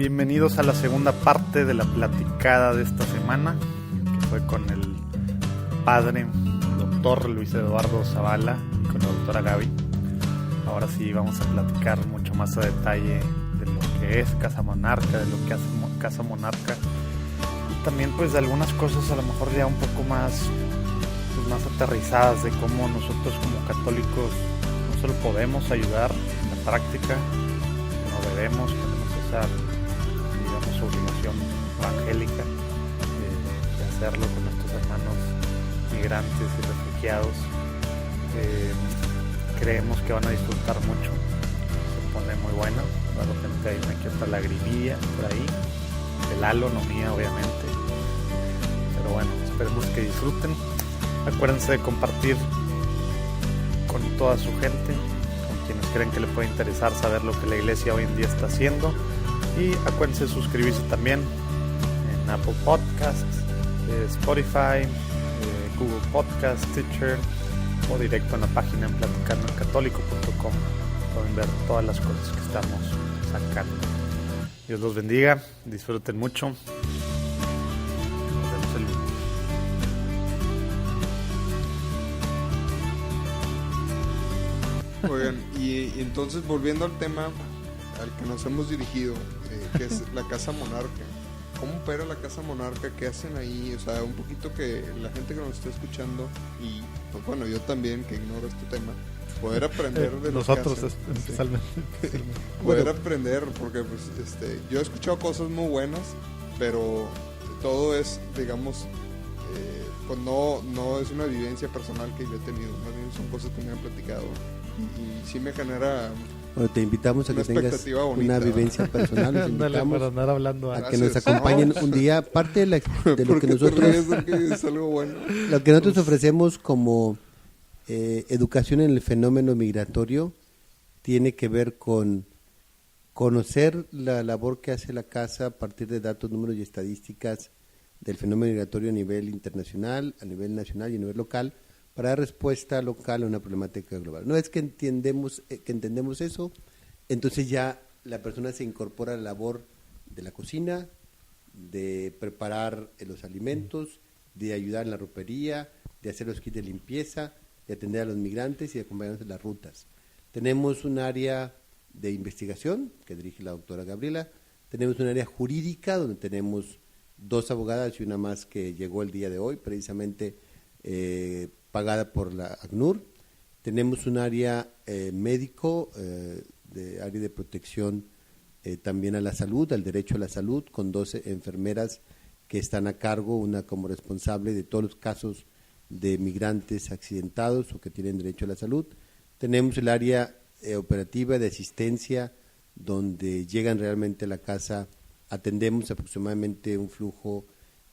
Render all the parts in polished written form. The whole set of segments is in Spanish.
Bienvenidos a la segunda parte de la platicada de esta semana, que fue con el padre, el doctor Luis Eduardo Zavala, y con la doctora Gaby. Ahora sí vamos a platicar mucho más a detalle de lo que es Casa Monarca, de lo que hace Casa Monarca, y también pues de algunas cosas a lo mejor ya un poco más aterrizadas de cómo nosotros como católicos no solo podemos ayudar en la práctica, sino debemos, tenemos esa, digamos, obligación evangélica de hacerlo con nuestros hermanos migrantes y refugiados. Creemos que van a disfrutar mucho, se pone muy bueno, de repente hay una que otra lagrimilla por ahí, de Lalo, no mía obviamente, pero bueno, esperemos que disfruten. Acuérdense de compartir con toda su gente, con quienes creen que le puede interesar saber lo que la iglesia hoy en día está haciendo, y acuérdense de suscribirse también en Apple Podcasts, Spotify, Google Podcasts, Stitcher, o directo en la página en platicandoencatólico.com. Pueden ver todas las cosas que estamos sacando. Dios los bendiga, disfruten mucho. Nos vemos el lunes. Oigan, y entonces volviendo al tema al que nos hemos dirigido, que es la Casa Monarca. ¿Cómo opera la Casa Monarca? ¿Qué hacen ahí? O sea, un poquito que la gente que nos está escuchando, y pues bueno, yo también que ignoro este tema, poder aprender de nosotros especialmente. Poder aprender, porque pues yo he escuchado cosas muy buenas, pero todo es, digamos, pues no es una vivencia personal que yo he tenido, más bien son cosas que me han platicado y sí me genera. Bueno, te invitamos a que tengas bonita, una vivencia personal. Nos invitamos para andar hablando a que nos acompañen un día. Parte de lo que nosotros es algo bueno. Lo que nosotros ofrecemos como educación en el fenómeno migratorio tiene que ver con conocer la labor que hace la casa a partir de datos, números y estadísticas del fenómeno migratorio a nivel internacional, a nivel nacional y a nivel local, para dar respuesta local a una problemática global. No es que entendemos eso, entonces ya la persona se incorpora a la labor de la cocina, de preparar los alimentos, de ayudar en la ropería, de hacer los kits de limpieza, de atender a los migrantes y de acompañarnos en las rutas. Tenemos un área de investigación que dirige la doctora Gabriela, tenemos un área jurídica donde tenemos 2 abogadas y una más que llegó el día de hoy, precisamente pagada por la ACNUR. Tenemos un área médico, área de protección también a la salud, al derecho a la salud, con 12 enfermeras que están a cargo, una como responsable de todos los casos de migrantes accidentados o que tienen derecho a la salud. Tenemos el área operativa de asistencia, donde llegan realmente a la casa, atendemos aproximadamente un flujo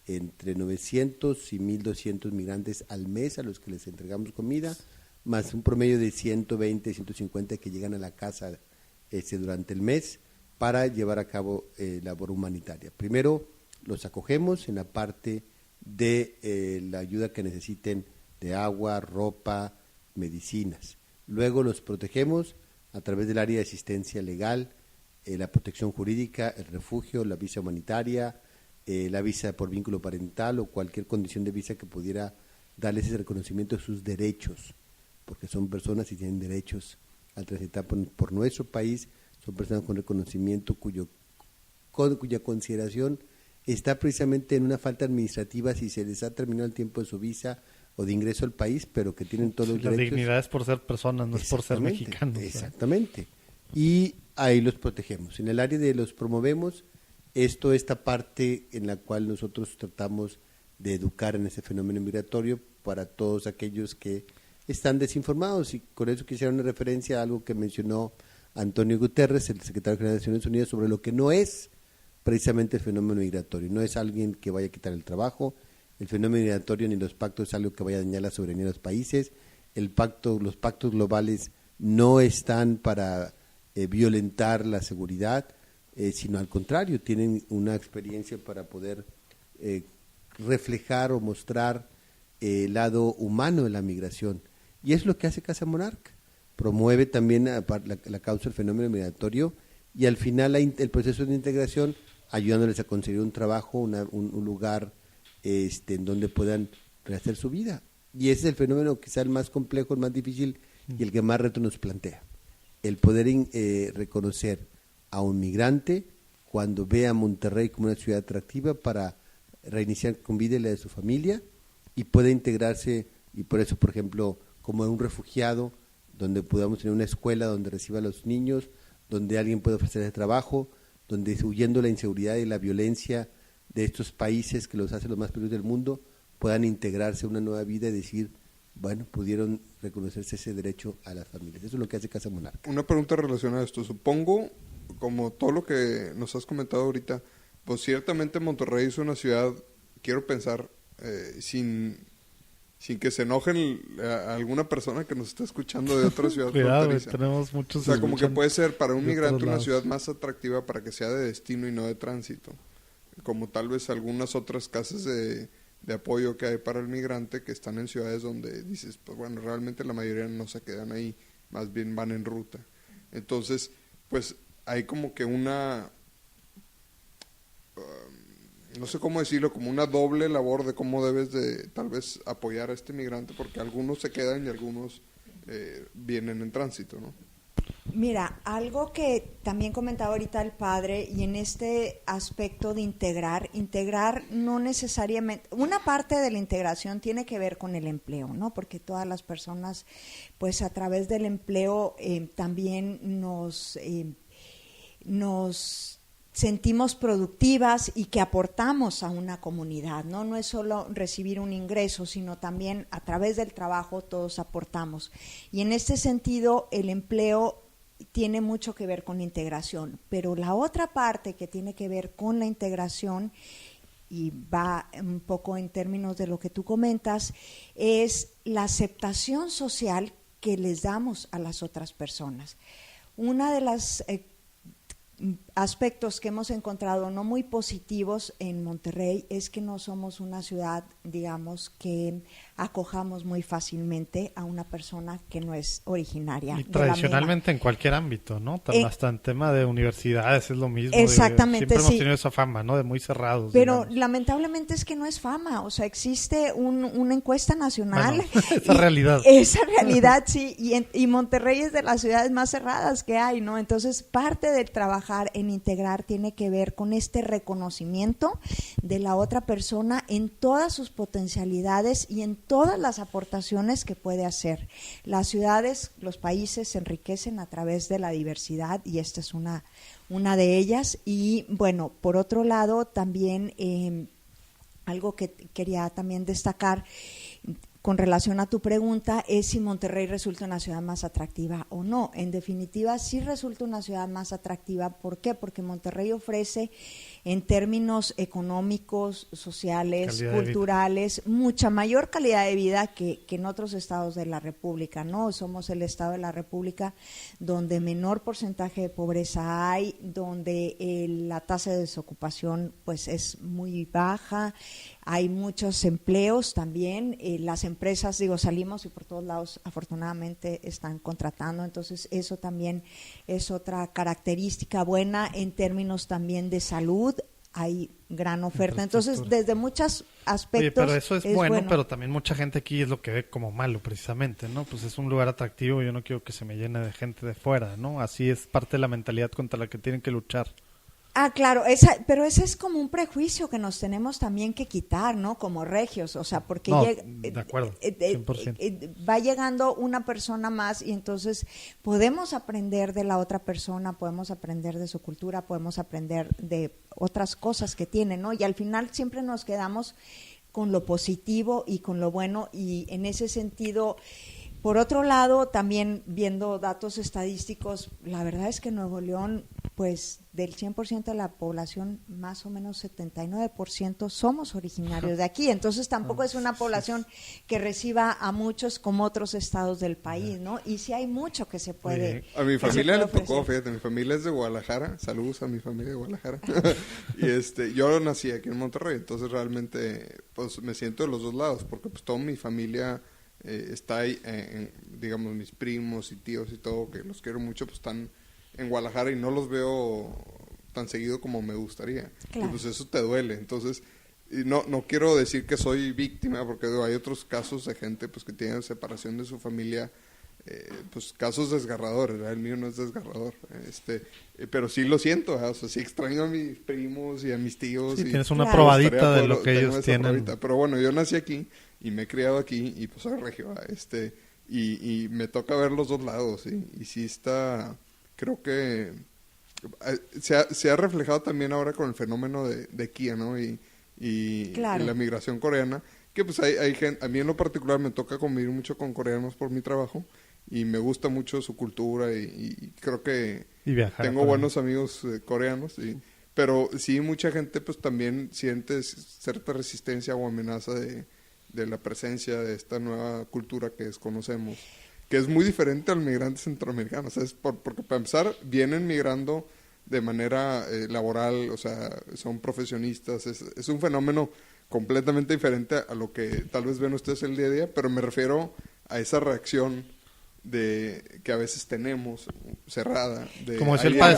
entre 900 y 1,200 migrantes al mes a los que les entregamos comida, más un promedio de 120, 150 que llegan a la casa durante el mes para llevar a cabo labor humanitaria. Primero los acogemos en la parte de la ayuda que necesiten de agua, ropa, medicinas. Luego los protegemos a través del área de asistencia legal, la protección jurídica, el refugio, la visa humanitaria, la visa por vínculo parental o cualquier condición de visa que pudiera darles ese reconocimiento de sus derechos, porque son personas y tienen derechos al transitar por nuestro país, son personas con reconocimiento cuya consideración está precisamente en una falta administrativa si se les ha terminado el tiempo de su visa o de ingreso al país, pero que tienen todos los derechos. La dignidad es por ser personas, no es por ser mexicanos. Exactamente. Y ahí los protegemos. En el área de los promovemos, esta parte en la cual nosotros tratamos de educar en ese fenómeno migratorio para todos aquellos que están desinformados, y con eso quisiera una referencia a algo que mencionó Antonio Guterres, el secretario general de Naciones Unidas, sobre lo que no es precisamente el fenómeno migratorio. No es alguien que vaya a quitar el trabajo, el fenómeno migratorio ni los pactos es algo que vaya a dañar la soberanía de los países, los pactos globales no están para violentar la seguridad, sino al contrario, tienen una experiencia para poder reflejar o mostrar el lado humano de la migración. Y es lo que hace Casa Monarca. Promueve también la causa del fenómeno migratorio y al final el proceso de integración ayudándoles a conseguir un trabajo, un lugar en donde puedan rehacer su vida. Y ese es el fenómeno quizá el más complejo, el más difícil y el que más reto nos plantea. El poder reconocer a un migrante cuando ve a Monterrey como una ciudad atractiva para reiniciar con vida y la de su familia y pueda integrarse, y por eso, por ejemplo, como un refugiado, donde podamos tener una escuela donde reciba a los niños, donde alguien pueda ofrecer trabajo, donde huyendo la inseguridad y la violencia de estos países que los hacen los más peligrosos del mundo, puedan integrarse a una nueva vida y decir, bueno, pudieron reconocerse ese derecho a las familias. Eso es lo que hace Casa Monarca. Una pregunta relacionada a esto. Supongo, como todo lo que nos has comentado ahorita, pues ciertamente Monterrey es una ciudad, quiero pensar, sin que se enojen a alguna persona que nos está escuchando de otra ciudad fronteriza. Tenemos muchos. O sea, como que puede ser para un migrante una ciudad más atractiva para que sea de destino y no de tránsito. Como tal vez algunas otras casas de apoyo que hay para el migrante que están en ciudades donde dices, pues bueno, realmente la mayoría no se quedan ahí, más bien van en ruta. Entonces, pues hay como que una, no sé cómo decirlo, como una doble labor de cómo debes de tal vez apoyar a este migrante, porque algunos se quedan y algunos vienen en tránsito, ¿no? Mira, algo que también comentaba ahorita el padre, y en este aspecto de integrar no necesariamente, una parte de la integración tiene que ver con el empleo, ¿no? Porque todas las personas, pues a través del empleo también nos sentimos productivas y que aportamos a una comunidad, ¿no? No es solo recibir un ingreso, sino también a través del trabajo todos aportamos. Y en este sentido, el empleo tiene mucho que ver con integración, pero la otra parte que tiene que ver con la integración, y va un poco en términos de lo que tú comentas, es la aceptación social que les damos a las otras personas. Una de las aspectos que hemos encontrado no muy positivos en Monterrey es que no somos una ciudad, digamos, que acojamos muy fácilmente a una persona que no es originaria. Y tradicionalmente en cualquier ámbito, ¿no? Hasta en tema de universidades es lo mismo. Exactamente, siempre hemos tenido esa fama, ¿no? De muy cerrados. Pero digamos. lamentablemente es que no es fama, o sea, existe una encuesta nacional. Bueno, esa realidad. Esa realidad, sí, y Monterrey es de las ciudades más cerradas que hay, ¿no? Entonces, parte del trabajar en integrar tiene que ver con este reconocimiento de la otra persona en todas sus potencialidades y en todas las aportaciones que puede hacer. Las ciudades, los países se enriquecen a través de la diversidad y esta es una de ellas. Y bueno, por otro lado, también algo que quería también destacar con relación a tu pregunta es si Monterrey resulta una ciudad más atractiva o no. En definitiva, sí resulta una ciudad más atractiva. ¿Por qué? Porque Monterrey ofrece, en términos económicos, sociales, culturales, mucha mayor calidad de vida que en otros estados de la República, ¿no? Somos el estado de la República donde menor porcentaje de pobreza hay, donde la tasa de desocupación pues es muy baja, hay muchos empleos también, las empresas, salimos y por todos lados afortunadamente están contratando, entonces eso también es otra característica buena. En términos también de salud, hay gran oferta, entonces desde muchos aspectos. Oye, pero eso es bueno, pero también mucha gente aquí es lo que ve como malo precisamente, ¿no? Pues es un lugar atractivo, yo no quiero que se me llene de gente de fuera, ¿no? Así es parte de la mentalidad contra la que tienen que luchar. Ah, claro, pero ese es como un prejuicio que nos tenemos también que quitar, ¿no? Como regios, o sea, porque de acuerdo, 100%. Va llegando una persona más y entonces podemos aprender de la otra persona, podemos aprender de su cultura, podemos aprender de otras cosas que tiene, ¿no? Y al final siempre nos quedamos con lo positivo y con lo bueno, y en ese sentido. Por otro lado, también viendo datos estadísticos, la verdad es que Nuevo León, pues del 100% de la población, más o menos 79% somos originarios de aquí. Entonces tampoco es una población que reciba a muchos como otros estados del país, ¿no? Y sí hay mucho que se puede. A mi familia le tocó, fíjate, mi familia es de Guadalajara. Saludos a mi familia de Guadalajara. Y yo nací aquí en Monterrey, entonces realmente pues me siento de los dos lados, porque pues toda mi familia está ahí, digamos, mis primos y tíos y todo, que los quiero mucho, pues están en Guadalajara y no los veo tan seguido como me gustaría. Claro. Y pues eso te duele. Entonces, y no quiero decir que soy víctima, porque hay otros casos de gente pues que tiene separación de su familia, pues casos desgarradores, ¿verdad? El mío no es desgarrador, pero sí lo siento, ¿verdad? O sea, sí extraño a mis primos y a mis tíos. Sí, y tienes una Claro. probadita de tengo lo que ellos esa tienen. probadita. Pero bueno, yo nací aquí y me he criado aquí y pues soy regio, ¿verdad? Y me toca ver los dos lados, ¿sí? Y sí está, creo que se ha reflejado también ahora con el fenómeno de Kia, ¿no? Y Claro. la migración coreana, que pues hay gente, a mí en lo particular me toca convivir mucho con coreanos por mi trabajo y me gusta mucho su cultura y creo que Y viajar. tengo por ahí. buenos amigos coreanos, pero sí mucha gente pues también siente cierta resistencia o amenaza de la presencia de esta nueva cultura que desconocemos, que es muy diferente al migrante centroamericano, o sea, porque para empezar vienen migrando de manera laboral, o sea, son profesionistas, es un fenómeno completamente diferente a lo que tal vez ven ustedes el día a día, pero me refiero a esa reacción que a veces tenemos Como cerrada. es el alguien padre,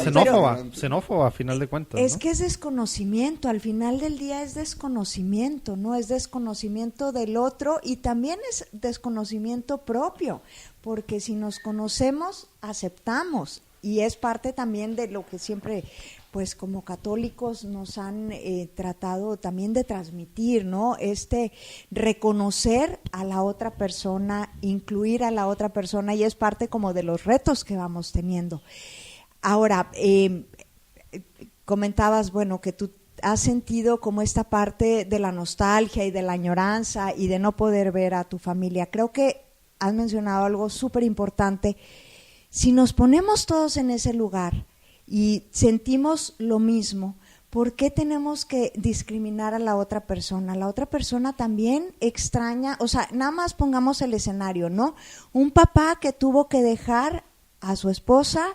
que- xenófoba a final de cuentas. Es ¿no? que es desconocimiento, al final del día es desconocimiento, ¿no? Es desconocimiento del otro y también es desconocimiento propio, porque si nos conocemos, aceptamos. Y es parte también de lo que siempre, pues como católicos nos han tratado también de transmitir, ¿no? Reconocer a la otra persona, incluir a la otra persona, y es parte como de los retos que vamos teniendo. Ahora, comentabas, bueno, que tú has sentido como esta parte de la nostalgia y de la añoranza y de no poder ver a tu familia. Creo que has mencionado algo súper importante. Si nos ponemos todos en ese lugar y sentimos lo mismo, ¿por qué tenemos que discriminar a la otra persona? La otra persona también extraña, o sea, nada más pongamos el escenario, ¿no? Un papá que tuvo que dejar a su esposa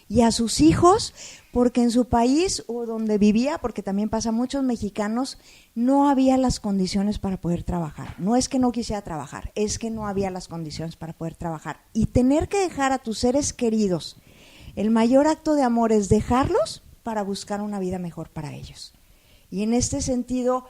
y a sus hijos porque en su país o donde vivía, porque también pasa a muchos mexicanos, no había las condiciones para poder trabajar. No es que no quisiera trabajar, es que no había las condiciones para poder trabajar. Y tener que dejar a tus seres queridos, el mayor acto de amor es dejarlos para buscar una vida mejor para ellos. Y en este sentido,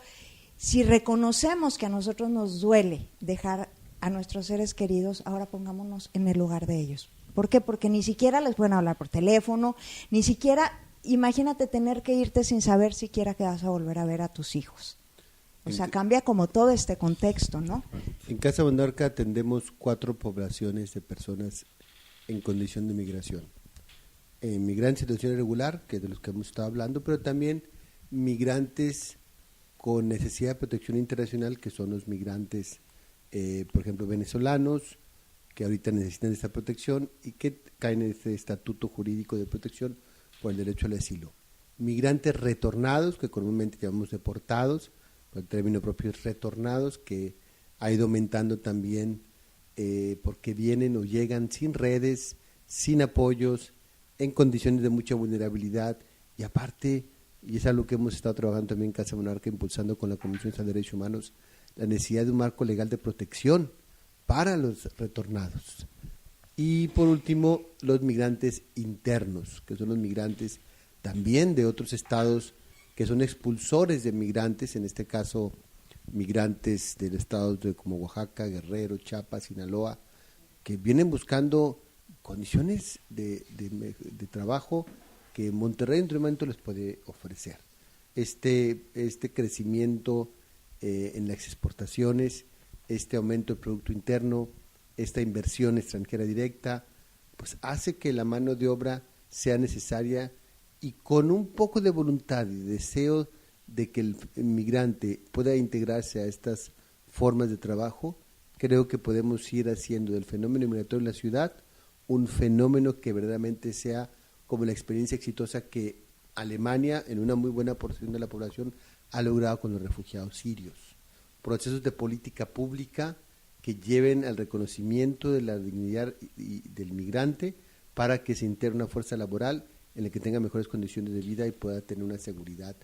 si reconocemos que a nosotros nos duele dejar a nuestros seres queridos, ahora pongámonos en el lugar de ellos. ¿Por qué? Porque ni siquiera les pueden hablar por teléfono, ni siquiera, imagínate tener que irte sin saber siquiera que vas a volver a ver a tus hijos. O sea, cambia como todo este contexto, ¿no? En Casa Monarca atendemos 4 poblaciones de personas en condición de migración. Migrantes en situación irregular, que es de los que hemos estado hablando, pero también migrantes con necesidad de protección internacional, que son los migrantes, por ejemplo, venezolanos, que ahorita necesitan esta protección y que caen en este estatuto jurídico de protección por el derecho al asilo. Migrantes retornados, que comúnmente llamamos deportados, el término propio es retornados, que ha ido aumentando también porque vienen o llegan sin redes, sin apoyos, en condiciones de mucha vulnerabilidad y aparte, y es algo que hemos estado trabajando también en Casa Monarca, impulsando con la Comisión de Derechos Humanos, la necesidad de un marco legal de protección para los retornados. Y por último, los migrantes internos, que son los migrantes también de otros estados que son expulsores de migrantes, en este caso migrantes de estados como Oaxaca, Guerrero, Chiapas, Sinaloa, que vienen buscando condiciones de trabajo que Monterrey en otro momento les puede ofrecer. Este crecimiento en las exportaciones, este aumento del Producto Interno, esta inversión extranjera directa, pues hace que la mano de obra sea necesaria y con un poco de voluntad y deseo de que el migrante pueda integrarse a estas formas de trabajo, creo que podemos ir haciendo del fenómeno migratorio en la ciudad un fenómeno que verdaderamente sea como la experiencia exitosa que Alemania, en una muy buena porción de la población, ha logrado con los refugiados sirios. Procesos de política pública que lleven al reconocimiento de la dignidad del migrante para que se integre una fuerza laboral en la que tenga mejores condiciones de vida y pueda tener una seguridad,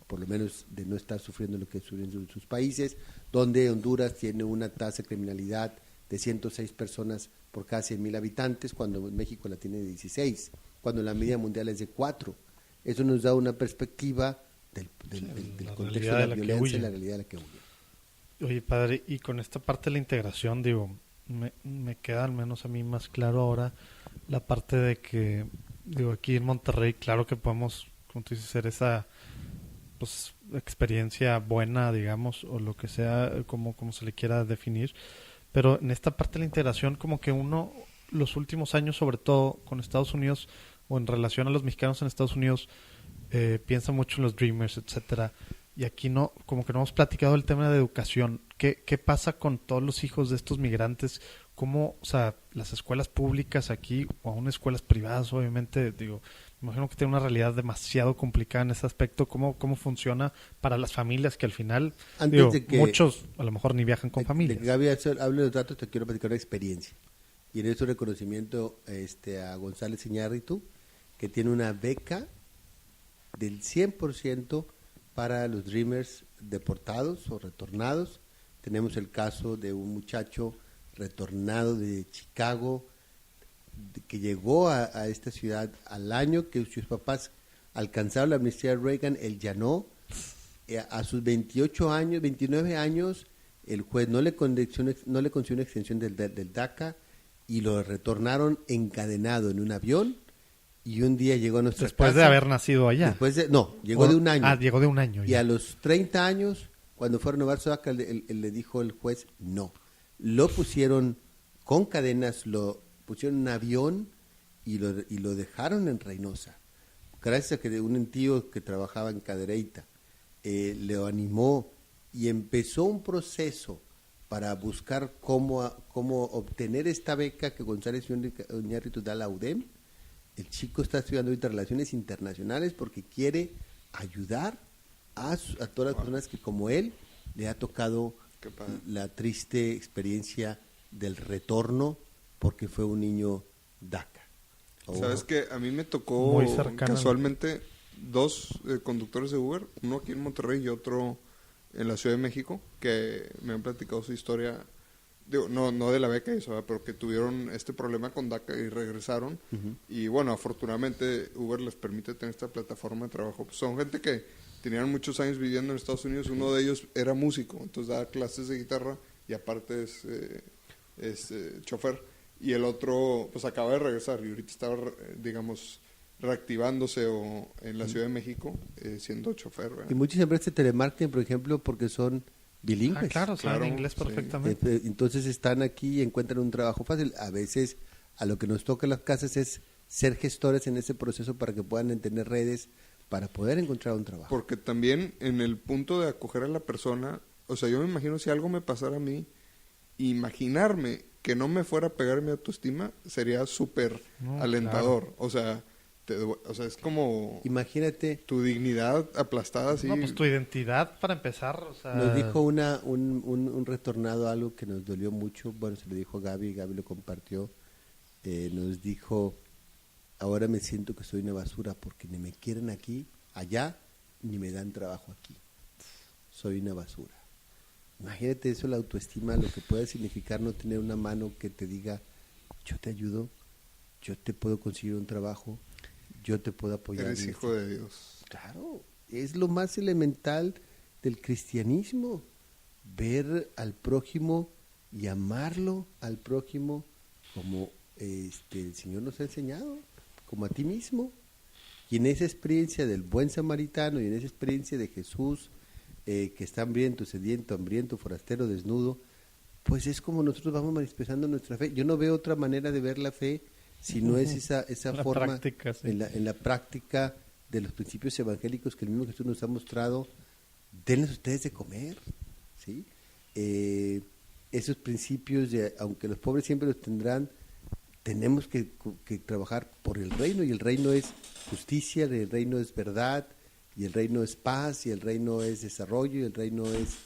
por lo menos de no estar sufriendo lo que sufren en sus países, donde Honduras tiene una tasa de criminalidad de 106 personas por cada 100,000 habitantes, cuando en México la tiene de 16. cuando la media mundial es de 4. Eso nos da una perspectiva del contexto de la violencia y la realidad de la que huye. Oye, padre, y con esta parte de la integración, digo, me queda al menos a mí más claro ahora la parte de que, digo, aquí en Monterrey, claro que podemos, como tú dices, hacer esa pues experiencia buena, digamos, o lo que sea, como se le quiera definir, pero en esta parte de la integración, como que uno, los últimos años, sobre todo con Estados Unidos, o en relación a los mexicanos en Estados Unidos, piensa mucho en los Dreamers, etcétera, y aquí no, como que no hemos platicado el tema de educación. ¿Qué pasa con todos los hijos de estos migrantes? ¿Cómo, o sea, las escuelas públicas aquí, o aún escuelas privadas, obviamente, digo, me imagino que tiene una realidad demasiado complicada en ese aspecto? ¿Cómo funciona para las familias que al final, digo, muchos a lo mejor ni viajan con familias? De que Gaby hable de los datos, te quiero platicar una experiencia. Y en eso reconocimiento a González Iñárritu, que tiene una beca del 100% para los Dreamers deportados o retornados. Tenemos el caso de un muchacho retornado de Chicago que llegó a esta ciudad al año que sus papás alcanzaron la amnistía de Reagan. Él ya no. A sus 29 años, el juez no le concedió una extensión del DACA y lo retornaron encadenado en un avión. Y un día llegó a nuestra Después casa. de haber nacido allá. Llegó de un año. Ah, llegó de un año. Y ya. a los 30 años, cuando fue a renovar su DACA, le dijo el juez no. Lo pusieron con cadenas, lo pusieron en un avión y lo dejaron en Reynosa. Gracias a que un tío que trabajaba en Cadereyta le animó y empezó un proceso para buscar cómo obtener esta beca que González Iñárritu da a la UDEM. El chico está estudiando ahorita Relaciones Internacionales porque quiere ayudar a todas las personas que como él le ha tocado la triste experiencia del retorno porque fue un niño DACA. ¿Sabes qué? A mí me tocó casualmente 2 conductores de Uber, uno aquí en Monterrey y otro en la Ciudad de México, que me han platicado su historia. Digo, no de la beca y eso, pero que tuvieron este problema con DACA y regresaron. Uh-huh. Y bueno, afortunadamente Uber les permite tener esta plataforma de trabajo. Pues son gente que tenían muchos años viviendo en Estados Unidos. Uno de ellos era músico, entonces daba clases de guitarra y aparte es chofer. Y el otro pues acaba de regresar y ahorita estaba, digamos, reactivándose en la Ciudad de México siendo chofer, ¿verdad? Y muchas empresas de telemarketing, por ejemplo, porque son bilingües. Claro, saben inglés perfectamente. Entonces están aquí y encuentran un trabajo fácil. A veces a lo que nos toca en las casas es ser gestores en ese proceso para que puedan tener redes para poder encontrar un trabajo. Porque también en el punto de acoger a la persona, o sea, yo me imagino si algo me pasara a mí, imaginarme que no me fuera a pegar mi autoestima sería súper alentador. Claro. O sea, es como... Imagínate... Tu dignidad aplastada así. No, pues tu identidad para empezar, o sea... Nos dijo un retornado algo que nos dolió mucho. Bueno, se lo dijo a Gaby lo compartió. Nos dijo, ahora me siento que soy una basura porque ni me quieren aquí, allá, ni me dan trabajo aquí. Soy una basura. Imagínate eso, la autoestima, lo que puede significar no tener una mano que te diga, yo te ayudo, yo te puedo conseguir un trabajo, yo te puedo apoyar. Eres hijo de Dios. Claro, es lo más elemental del cristianismo, ver al prójimo y amarlo al prójimo como el Señor nos ha enseñado, como a ti mismo. Y en esa experiencia del buen samaritano y en esa experiencia de Jesús, que está hambriento, sediento, hambriento, forastero, desnudo, pues es como nosotros vamos manifestando nuestra fe. Yo no veo otra manera de ver la fe si no es esa forma práctica, sí. en la práctica de los principios evangélicos que el mismo Jesús nos ha mostrado. Denles ustedes de comer, ¿sí? Esos principios, aunque los pobres siempre los tendrán, tenemos que trabajar por el reino, y el reino es justicia, el reino es verdad, y el reino es paz, y el reino es desarrollo, y el reino es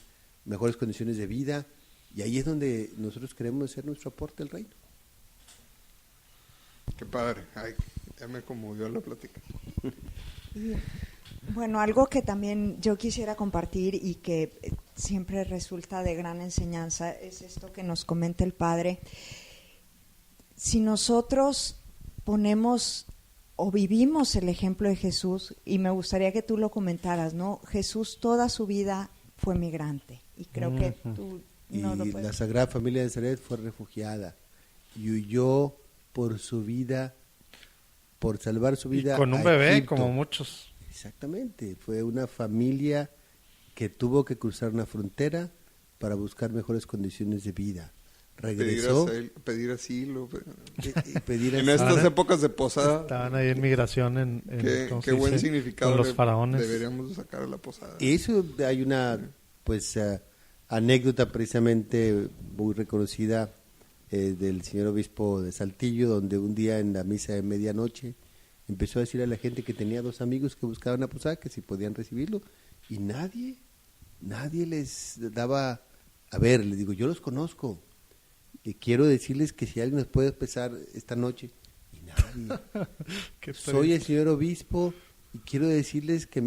mejores condiciones de vida, y ahí es donde nosotros queremos hacer nuestro aporte al reino. Qué padre. Ay, ya me conmovió la plática. Bueno, algo que también yo quisiera compartir y que siempre resulta de gran enseñanza es esto que nos comenta el Padre. Si nosotros ponemos o vivimos el ejemplo de Jesús, y me gustaría que tú lo comentaras, ¿no? Jesús toda su vida fue migrante, y creo que tú no lo Y puedes. la Sagrada Familia de Nazaret fue refugiada y huyó por su vida, por salvar su vida. Y con un a bebé, Egipto. como muchos. Exactamente, fue una familia que tuvo que cruzar una frontera para buscar mejores condiciones de vida. Regresó. Pedir asilo. Pedir En asilo. estas épocas de posada, Estaban ahí en migración ¿cómo se qué buen dice? significado Con los le faraones. deberíamos sacar a la posada. Eso hay una anécdota precisamente muy reconocida del señor obispo de Saltillo, donde un día en la misa de medianoche empezó a decir a la gente que tenía 2 amigos que buscaban una posada, que si podían recibirlo, y nadie les daba. A ver, les digo, yo los conozco, y quiero decirles que si alguien nos puede empezar esta noche, y nadie. Qué Soy el señor obispo y quiero decirles que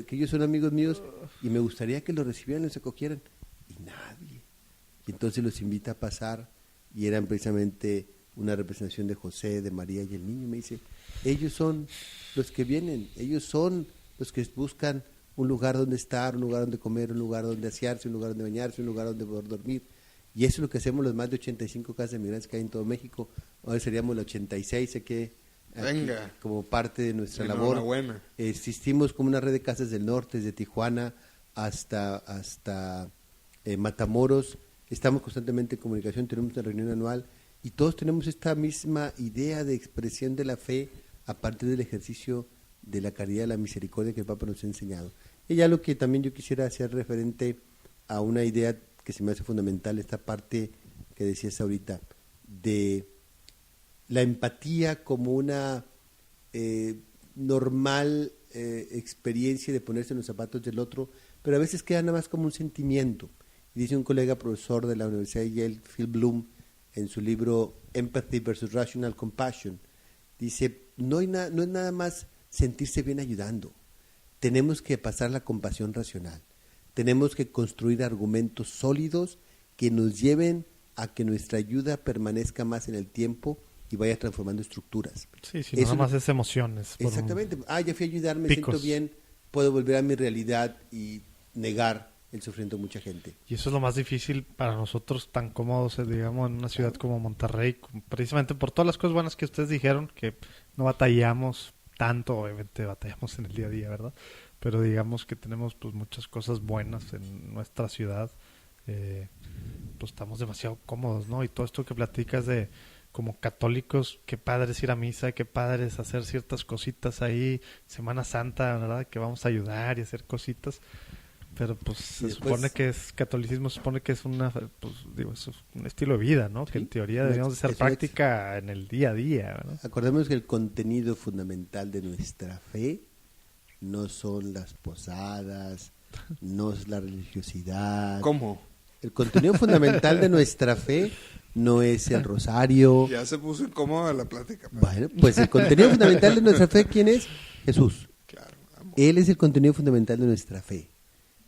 que ellos son amigos míos y me gustaría que los recibieran y los acogieran, y nadie. Y entonces los invita a pasar, y eran precisamente una representación de José, de María y el niño. Me dice, ellos son los que vienen, ellos son los que buscan un lugar donde estar, un lugar donde comer, un lugar donde asearse, un lugar donde bañarse, un lugar donde poder dormir. Y eso es lo que hacemos los más de 85 casas de migrantes que hay en todo México. Ahora seríamos la 86 aquí, Venga. como parte de nuestra labor. Enhorabuena. Existimos como una red de casas del norte, desde Tijuana hasta Matamoros. Estamos constantemente en comunicación, tenemos una reunión anual y todos tenemos esta misma idea de expresión de la fe a partir del ejercicio de la caridad y la misericordia que el Papa nos ha enseñado. Y ya lo que también yo quisiera hacer referente a una idea que se me hace fundamental, esta parte que decías ahorita, de la empatía como una normal experiencia de ponerse en los zapatos del otro, pero a veces queda nada más como un sentimiento. Y dice un colega profesor de la Universidad de Yale, Phil Bloom, en su libro Empathy versus Rational Compassion, dice, no es nada más sentirse bien ayudando, tenemos que pasar la compasión racional, tenemos que construir argumentos sólidos que nos lleven a que nuestra ayuda permanezca más en el tiempo y vaya transformando estructuras. Sí, sí, nada más es emociones. Exactamente. Ya fui a ayudar, me picos. siento bien, puedo volver a mi realidad y negar el sufrimiento de mucha gente. Y eso es lo más difícil para nosotros, tan cómodos, digamos, en una ciudad como Monterrey, precisamente por todas las cosas buenas que ustedes dijeron, que no batallamos tanto, obviamente batallamos en el día a día, ¿verdad? Pero digamos que tenemos pues muchas cosas buenas en nuestra ciudad, pues estamos demasiado cómodos, ¿no? Y todo esto que platicas de como católicos, qué padre es ir a misa, qué padre es hacer ciertas cositas ahí, Semana Santa, ¿verdad? Que vamos a ayudar y hacer cositas. Pero pues se supone que es catolicismo, se supone que es es un estilo de vida, ¿no? Sí, que en teoría deberíamos de ser práctica en el día a día, ¿verdad? Acordemos que el contenido fundamental de nuestra fe no son las posadas, no es la religiosidad. ¿Cómo? El contenido fundamental de nuestra fe no es el rosario. Ya se puso incómoda la plática. Bueno, pues el contenido fundamental de nuestra fe, ¿quién es? Jesús. Claro, amor. Él es el contenido fundamental de nuestra fe.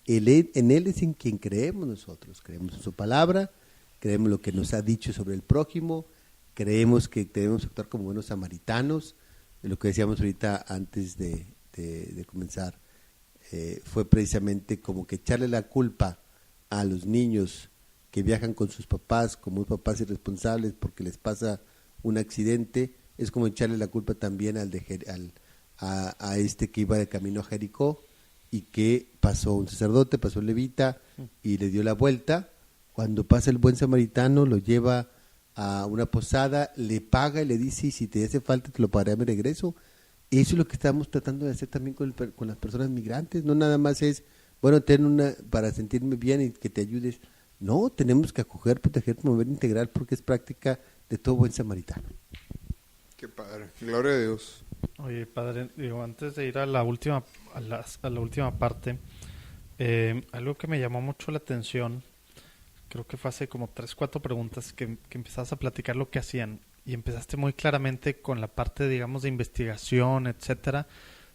En Él es en quien creemos nosotros. Creemos en su palabra, creemos lo que nos ha dicho sobre el prójimo, creemos que debemos actuar como buenos samaritanos. Lo que decíamos ahorita antes de comenzar fue precisamente como que echarle la culpa a los niños que viajan con sus papás como papás irresponsables porque les pasa un accidente, es como echarle la culpa también a este que iba de camino a Jericó y que pasó un sacerdote, pasó un levita y le dio la vuelta. Cuando pasa el buen samaritano, lo lleva a una posada, le paga y le dice, si te hace falta te lo pagaré a mi regreso. Eso es lo que estamos tratando de hacer también con las personas migrantes. No nada más es, bueno, para sentirme bien y que te ayudes. No, tenemos que acoger, proteger, promover, integrar, porque es práctica de todo buen samaritano. Qué padre, gloria a Dios. Oye, padre, digo, antes de ir a la última parte, algo que me llamó mucho la atención, creo que fue hace como 3-4 preguntas que empezabas a platicar lo que hacían y empezaste muy claramente con la parte, digamos, de investigación, etcétera,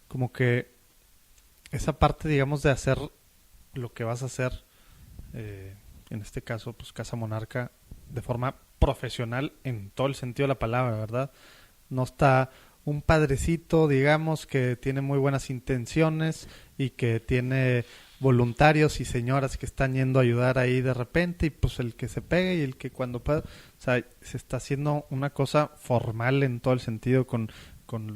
como que esa parte, digamos, de hacer lo que vas a hacer, en este caso, pues Casa Monarca, de forma profesional en todo el sentido de la palabra, ¿verdad? No está un padrecito, digamos, que tiene muy buenas intenciones y que tiene voluntarios y señoras que están yendo a ayudar ahí de repente, y pues el que se pegue y el que cuando pueda, o sea, se está haciendo una cosa formal en todo el sentido con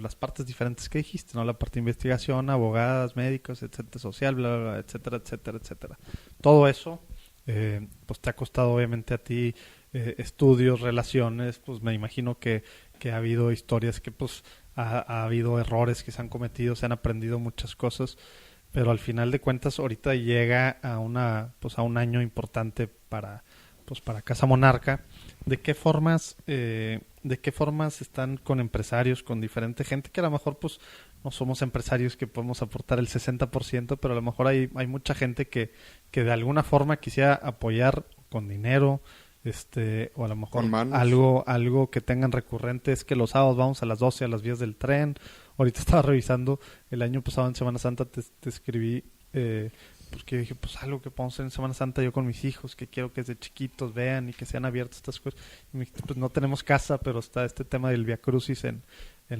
las partes diferentes que dijiste, ¿no? La parte de investigación, abogadas, médicos, etcétera, social, bla, bla, bla, etcétera, etcétera, etcétera. Todo eso, pues te ha costado obviamente a ti estudios, relaciones, pues me imagino que ha habido historias que pues ha habido errores que se han cometido, se han aprendido muchas cosas, pero al final de cuentas ahorita llega a un año importante para Casa Monarca. ¿De qué formas están con empresarios, con diferente gente que a lo mejor pues no somos empresarios que podemos aportar el 60%, pero a lo mejor hay mucha gente que de alguna forma quisiera apoyar con dinero, o a lo mejor algo que tengan recurrente es que los sábados vamos a las 12 a las vías del tren. Ahorita estaba revisando, el año pasado en Semana Santa te escribí, porque dije, pues algo que podemos hacer en Semana Santa yo con mis hijos, que quiero que desde chiquitos vean y que sean abiertos estas cosas. Y me dijiste, pues no tenemos casa, pero está este tema del Vía Crucis en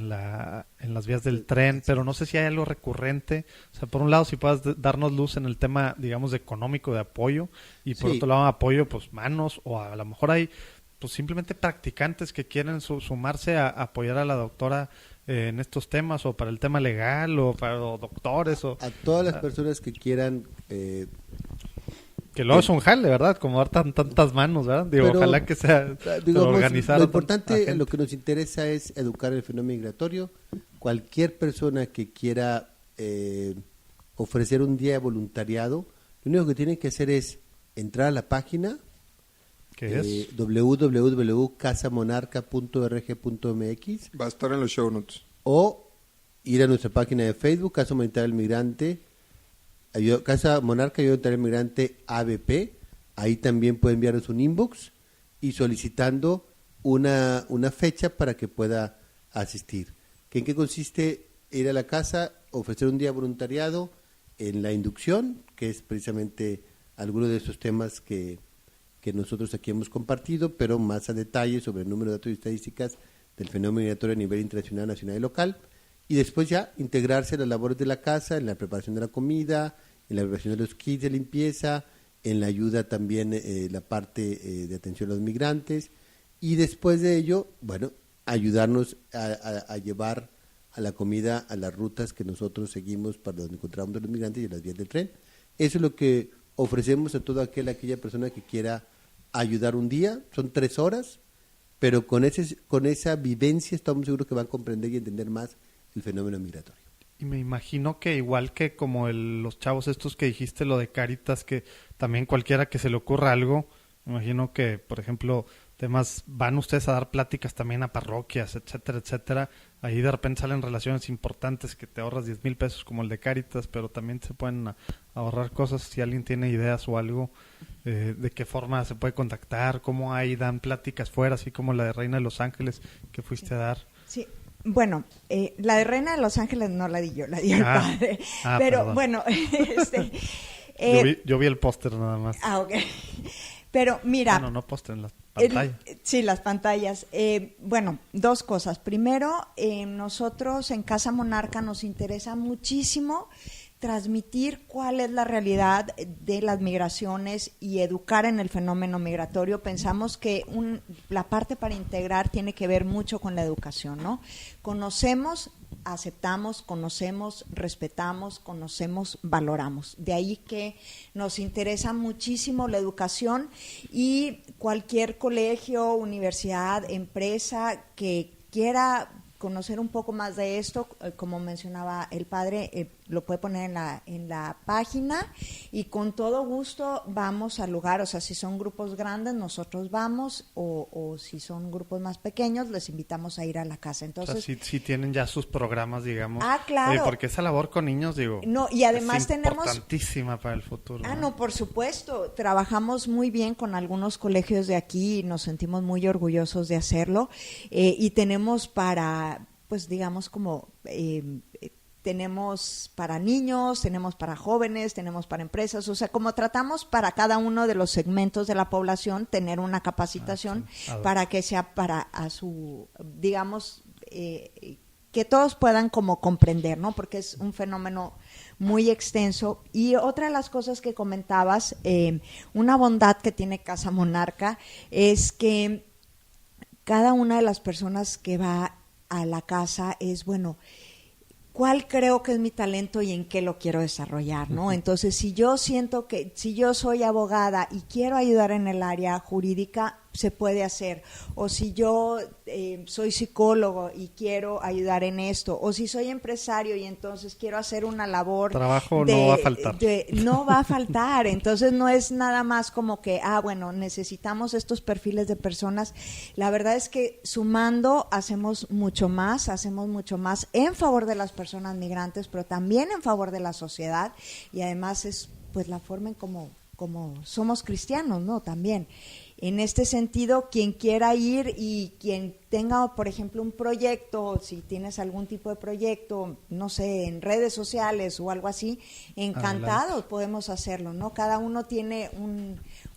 las vías del tren, pero no sé si hay algo recurrente. O sea, por un lado, si puedas darnos luz en el tema, digamos, de económico, de apoyo, y por otro lado, apoyo, pues manos, o a lo mejor hay pues simplemente practicantes que quieren sumarse a apoyar a la doctora en estos temas, o para el tema legal, o para los doctores, o a todas las personas que quieran que luego es un jale, ¿verdad? Como dar tantas manos, ¿verdad? Digo, pero, ojalá que sea organizado. Lo importante, lo que nos interesa es educar el fenómeno migratorio. Cualquier persona que quiera ofrecer un día de voluntariado, lo único que tiene que hacer es entrar a la página www.casamonarca.org.mx. Va a estar en los show notes. O ir a nuestra página de Facebook, Casa Humanitaria del Migrante, Casa Monarca Ayuda Humanitaria del Migrante ABP. Ahí también puede enviarnos un inbox y solicitando una fecha para que pueda asistir. ¿En qué consiste ir a la casa, ofrecer un día de voluntariado en la inducción, que es precisamente alguno de esos temas que nosotros aquí hemos compartido, pero más a detalle sobre el número de datos y estadísticas del fenómeno migratorio a nivel internacional, nacional y local, y después ya integrarse en las labores de la casa, en la preparación de la comida, en la preparación de los kits de limpieza, en la ayuda también, la parte de atención a los migrantes, y después de ello, bueno, ayudarnos a llevar a la comida a las rutas que nosotros seguimos para donde encontramos a los migrantes y a las vías del tren. Eso es lo que ofrecemos a toda aquella persona que quiera ayudar un día. Son 3 horas, pero con esa vivencia estamos seguros que van a comprender y entender más el fenómeno migratorio. Y me imagino que igual que como los chavos estos que dijiste, lo de Cáritas, que también cualquiera que se le ocurra algo, me imagino que, por ejemplo, temas, van ustedes a dar pláticas también a parroquias, etcétera, etcétera. Ahí de repente salen relaciones importantes que te ahorras 10,000 pesos como el de Cáritas, pero también se pueden ahorrar cosas si alguien tiene ideas o algo, de qué forma se puede contactar, cómo ahí dan pláticas fuera, así como la de Reina de Los Ángeles que fuiste a dar. Sí. Bueno, la de Reina de Los Ángeles no la di yo, la di el padre. Pero perdón. Bueno, yo vi el póster nada más. Ok. Pero mira... Bueno, no póster, en las pantallas. Sí, las pantallas. Bueno, 2 cosas. Primero, nosotros en Casa Monarca nos interesa muchísimo transmitir cuál es la realidad de las migraciones y educar en el fenómeno migratorio. Pensamos que la parte para integrar tiene que ver mucho con la educación, ¿no? Conocemos, aceptamos, conocemos, respetamos, conocemos, valoramos. De ahí que nos interesa muchísimo la educación, y cualquier colegio, universidad, empresa que quiera conocer un poco más de esto, como mencionaba el padre, lo puede poner en la página, y con todo gusto vamos al lugar. O sea, si son grupos grandes, nosotros vamos, o si son grupos más pequeños, les invitamos a ir a la casa. Entonces, o sea, si tienen ya sus programas, digamos. Claro. Porque esa labor con niños, digo, no, y además es importantísima para el futuro. No, por supuesto. Trabajamos muy bien con algunos colegios de aquí y nos sentimos muy orgullosos de hacerlo. Y tenemos pues digamos como... tenemos para niños, tenemos para jóvenes, tenemos para empresas, o sea, como tratamos para cada uno de los segmentos de la población tener una capacitación para que sea para a su, digamos, que que todos puedan como comprender, ¿no? Porque es un fenómeno muy extenso. Y otra de las cosas que comentabas, una bondad que tiene Casa Monarca es que cada una de las personas que va a la casa es, bueno, ¿cuál creo que es mi talento y en qué lo quiero desarrollar, ¿no? Entonces, si yo siento que, si yo soy abogada y quiero ayudar en el área jurídica, se puede hacer. O si yo soy psicólogo y quiero ayudar en esto, o si soy empresario y entonces quiero hacer una labor... Trabajo no va a faltar. No va a faltar. Entonces, no es nada más como que, bueno, necesitamos estos perfiles de personas. La verdad es que sumando hacemos mucho más en favor de las personas migrantes, pero también en favor de la sociedad, y además es pues la forma en como somos cristianos, ¿no? También. En este sentido, quien quiera ir y quien tenga, por ejemplo, un proyecto, si tienes algún tipo de proyecto, no sé, en redes sociales o algo así, encantados podemos hacerlo, ¿no? Cada uno tiene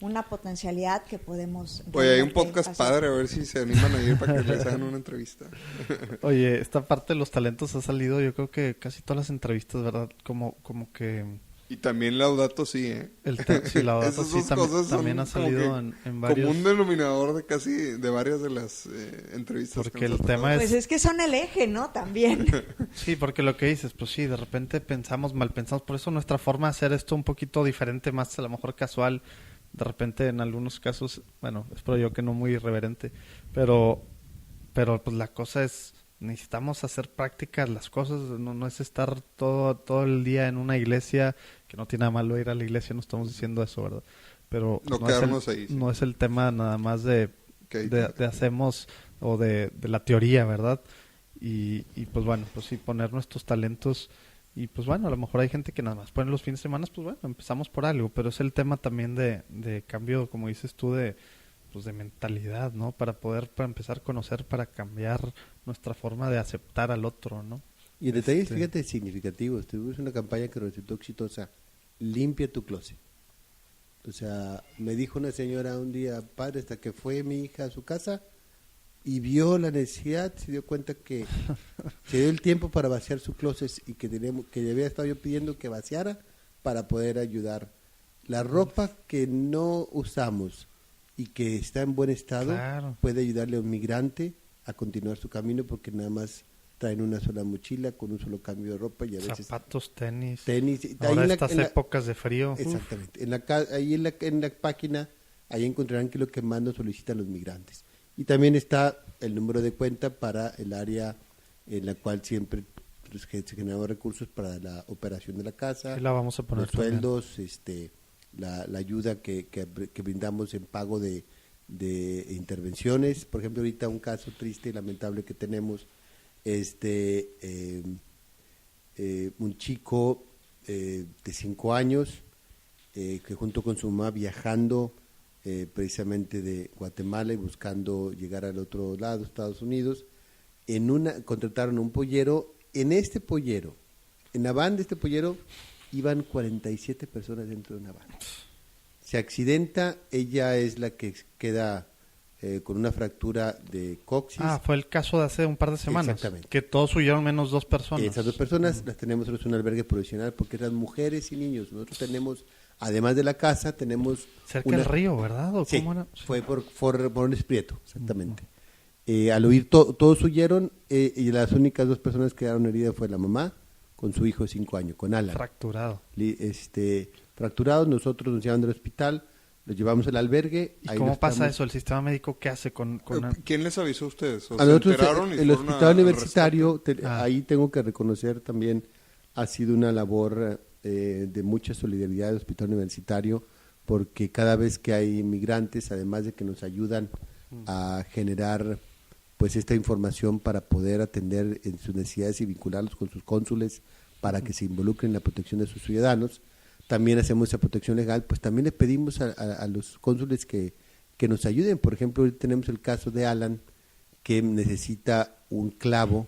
una potencialidad que podemos... Oye, hay un podcast padre, a ver si se animan a ir para que les hagan una entrevista. Oye, esta parte de los talentos ha salido, yo creo que casi todas las entrevistas, ¿verdad? Como que... Y también Laudato sí, ¿eh? Sí, Laudato sí también ha salido en varios... Como un denominador de varias de las entrevistas. Porque el tema es... Pues es que son el eje, ¿no? También. Sí, porque lo que dices, pues sí, de repente mal pensamos. Por eso nuestra forma de hacer esto un poquito diferente, más a lo mejor casual. De repente en algunos casos, bueno, espero yo que no muy irreverente. Pero pues la cosa es... Necesitamos hacer prácticas las cosas, no es estar todo el día en una iglesia, que no tiene nada malo ir a la iglesia, no estamos diciendo eso, ¿verdad? Pero no quedarnos ahí. Sí. No es el tema nada más de hacemos o de la teoría, ¿verdad? Y pues bueno, pues sí, poner nuestros talentos y pues bueno, a lo mejor hay gente que nada más pone los fines de semana, pues bueno, empezamos por algo, pero es el tema también de cambio, como dices tú, de mentalidad, ¿no? Para empezar a conocer, para cambiar nuestra forma de aceptar al otro, ¿no? Y el detalle, fíjate, significativo. Tuvimos una campaña que resultó exitosa. Limpia tu closet. O sea, me dijo una señora un día, padre, hasta que fue mi hija a su casa y vio la necesidad, se dio cuenta que se dio el tiempo para vaciar su closet y que le había estado yo pidiendo que vaciara para poder ayudar. La ropa que no usamos y que está en buen estado, claro, puede ayudarle a un migrante a continuar su camino porque nada más traen una sola mochila con un solo cambio de ropa y a veces zapatos, tenis. Ahora estas épocas de frío. Exactamente. Ahí en la página ahí encontrarán que es lo que más nos solicitan los migrantes. Y también está el número de cuenta para el área en la cual siempre se generan recursos para la operación de la casa, y la vamos a poner los sueldos, la ayuda que brindamos en pago de intervenciones. Por ejemplo, ahorita un caso triste y lamentable que tenemos, un chico de 5 años que junto con su mamá viajando precisamente de Guatemala y buscando llegar al otro lado, Estados Unidos, contrataron un pollero. En la van de este pollero iban 47 personas dentro de una van. Se accidenta, ella es la que queda con una fractura de coxis. Fue el caso de hace un par de semanas. Exactamente. Que todos huyeron menos 2 personas. Esas 2 personas las tenemos en un albergue provisional porque eran mujeres y niños. Nosotros tenemos, además de la casa, tenemos... Cerca del río, ¿verdad? ¿O sí, cómo era? Sí, fue por Fornes Prieto, exactamente. Al huir todos huyeron y las únicas 2 personas que quedaron heridas fue la mamá con su hijo de 5 años, con Alan. Fracturado. Fracturados, nosotros nos llevamos al hospital, los llevamos al albergue. ¿Y cómo pasa eso? ¿El sistema médico qué hace con ¿Quién les avisó a ustedes? A nosotros el hospital universitario, ahí tengo que reconocer también, ha sido una labor de mucha solidaridad del hospital universitario, porque cada vez que hay inmigrantes, además de que nos ayudan a generar pues esta información para poder atender en sus necesidades y vincularlos con sus cónsules para que se involucren en la protección de sus ciudadanos, también hacemos esa protección legal, pues también le pedimos a los cónsules que nos ayuden. Por ejemplo, hoy tenemos el caso de Alan, que necesita un clavo.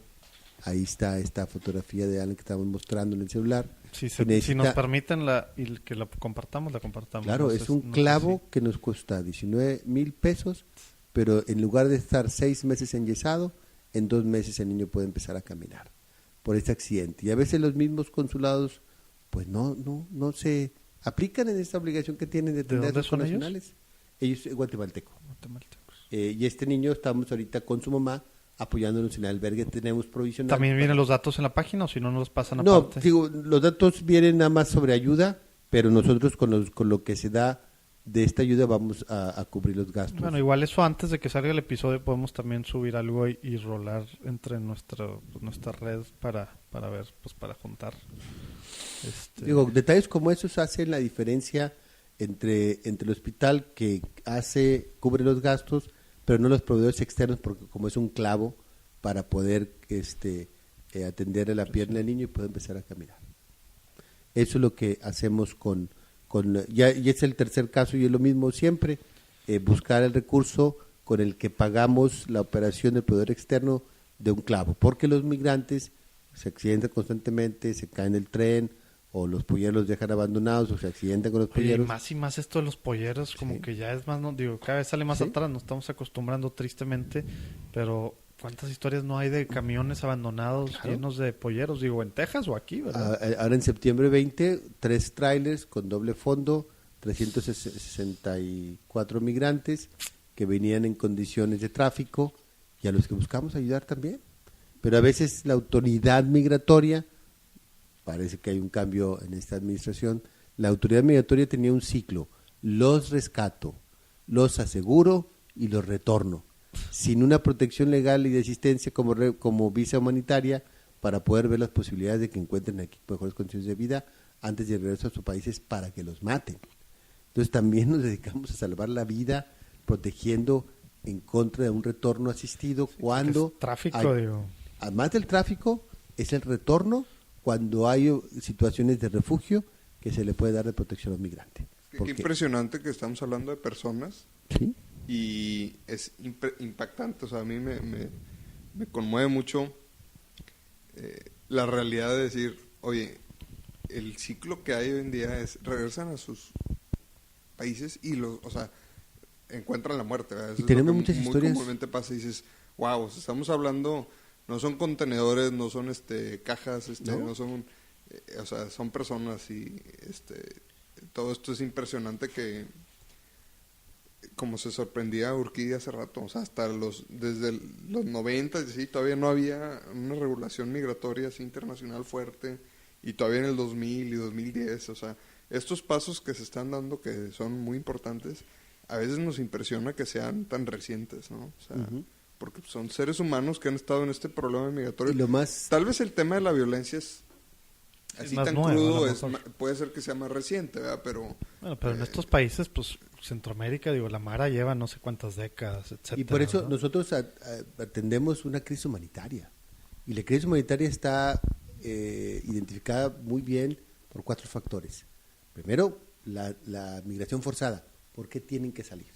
Ahí está esta fotografía de Alan que estamos mostrando en el celular. Si nos permiten y que la compartamos, la compartamos. Claro, es un clavo que nos cuesta 19,000 pesos, pero en lugar de estar 6 meses enyesado, en 2 meses el niño puede empezar a caminar por este accidente. Y a veces los mismos consulados pues no se aplican en esta obligación que tienen de atender a dónde sus son connacionales. Ellos guatemaltecos. Guatemaltecos. Y este niño estamos ahorita con su mamá apoyándonos en el albergue, tenemos provisional. ¿También vienen los datos en la página o si no nos los pasan No, aparte? digo, los datos vienen nada más sobre ayuda, pero nosotros con lo que se da de esta ayuda vamos a cubrir los gastos. Bueno, igual eso antes de que salga el episodio podemos también subir algo y rolar entre nuestra red para ver, pues para juntar. Digo, detalles como esos hacen la diferencia entre el hospital que cubre los gastos, pero no los proveedores externos, porque como es un clavo para poder atender a la pierna del niño y poder empezar a caminar. Eso es lo que hacemos y es el tercer caso y es lo mismo siempre, buscar el recurso con el que pagamos la operación del proveedor externo de un clavo, porque los migrantes se accidentan constantemente, se caen del tren, o los polleros los dejan abandonados, o se accidentan con los polleros. Y más esto de los polleros, como que ya es más, no digo, cada vez sale más atrás, nos estamos acostumbrando tristemente, pero ¿cuántas historias no hay de camiones abandonados llenos de polleros? Digo, ¿en Texas o aquí, verdad? Ahora en septiembre 20, 3 trailers con doble fondo, 364 migrantes que venían en condiciones de tráfico y a los que buscamos ayudar también. Pero a veces la autoridad migratoria, parece que hay un cambio en esta administración, la autoridad migratoria tenía un ciclo: los rescato, los aseguro y los retorno, sin una protección legal y de asistencia como visa humanitaria para poder ver las posibilidades de que encuentren aquí mejores condiciones de vida antes de regresar a sus países para que los maten. Entonces también nos dedicamos a salvar la vida protegiendo en contra de un retorno asistido cuando es tráfico, digo. Además del tráfico, es el retorno cuando hay situaciones de refugio que se le puede dar de protección a los migrantes. Qué impresionante que estamos hablando de personas. ¿Sí? Y es impactante, o sea, a mí me conmueve mucho la realidad de decir, oye, el ciclo que hay hoy en día es regresan a sus países y encuentran la muerte, ¿verdad? Eso y tenemos es lo que muchas muy historias. comúnmente pasa y dices, wow, estamos hablando, no son contenedores, no son cajas, no son, son personas y todo esto es impresionante que como se sorprendía Urquidi hace rato, o sea, desde los 90, sí, todavía no había una regulación migratoria así internacional fuerte, y todavía en el 2000 y 2010, o sea, estos pasos que se están dando que son muy importantes, a veces nos impresiona que sean tan recientes, ¿no? O sea, porque son seres humanos que han estado en este problema migratorio. Tal vez el tema de la violencia es así tan nuevo, crudo, puede ser que sea más reciente, ¿verdad? Pero en estos países, pues Centroamérica, digo, la Mara lleva no sé cuántas décadas, etcétera. Y por eso ¿no? nosotros atendemos una crisis humanitaria. Y la crisis humanitaria está identificada muy bien por 4 factores. Primero, la migración forzada. ¿Por qué tienen que salir?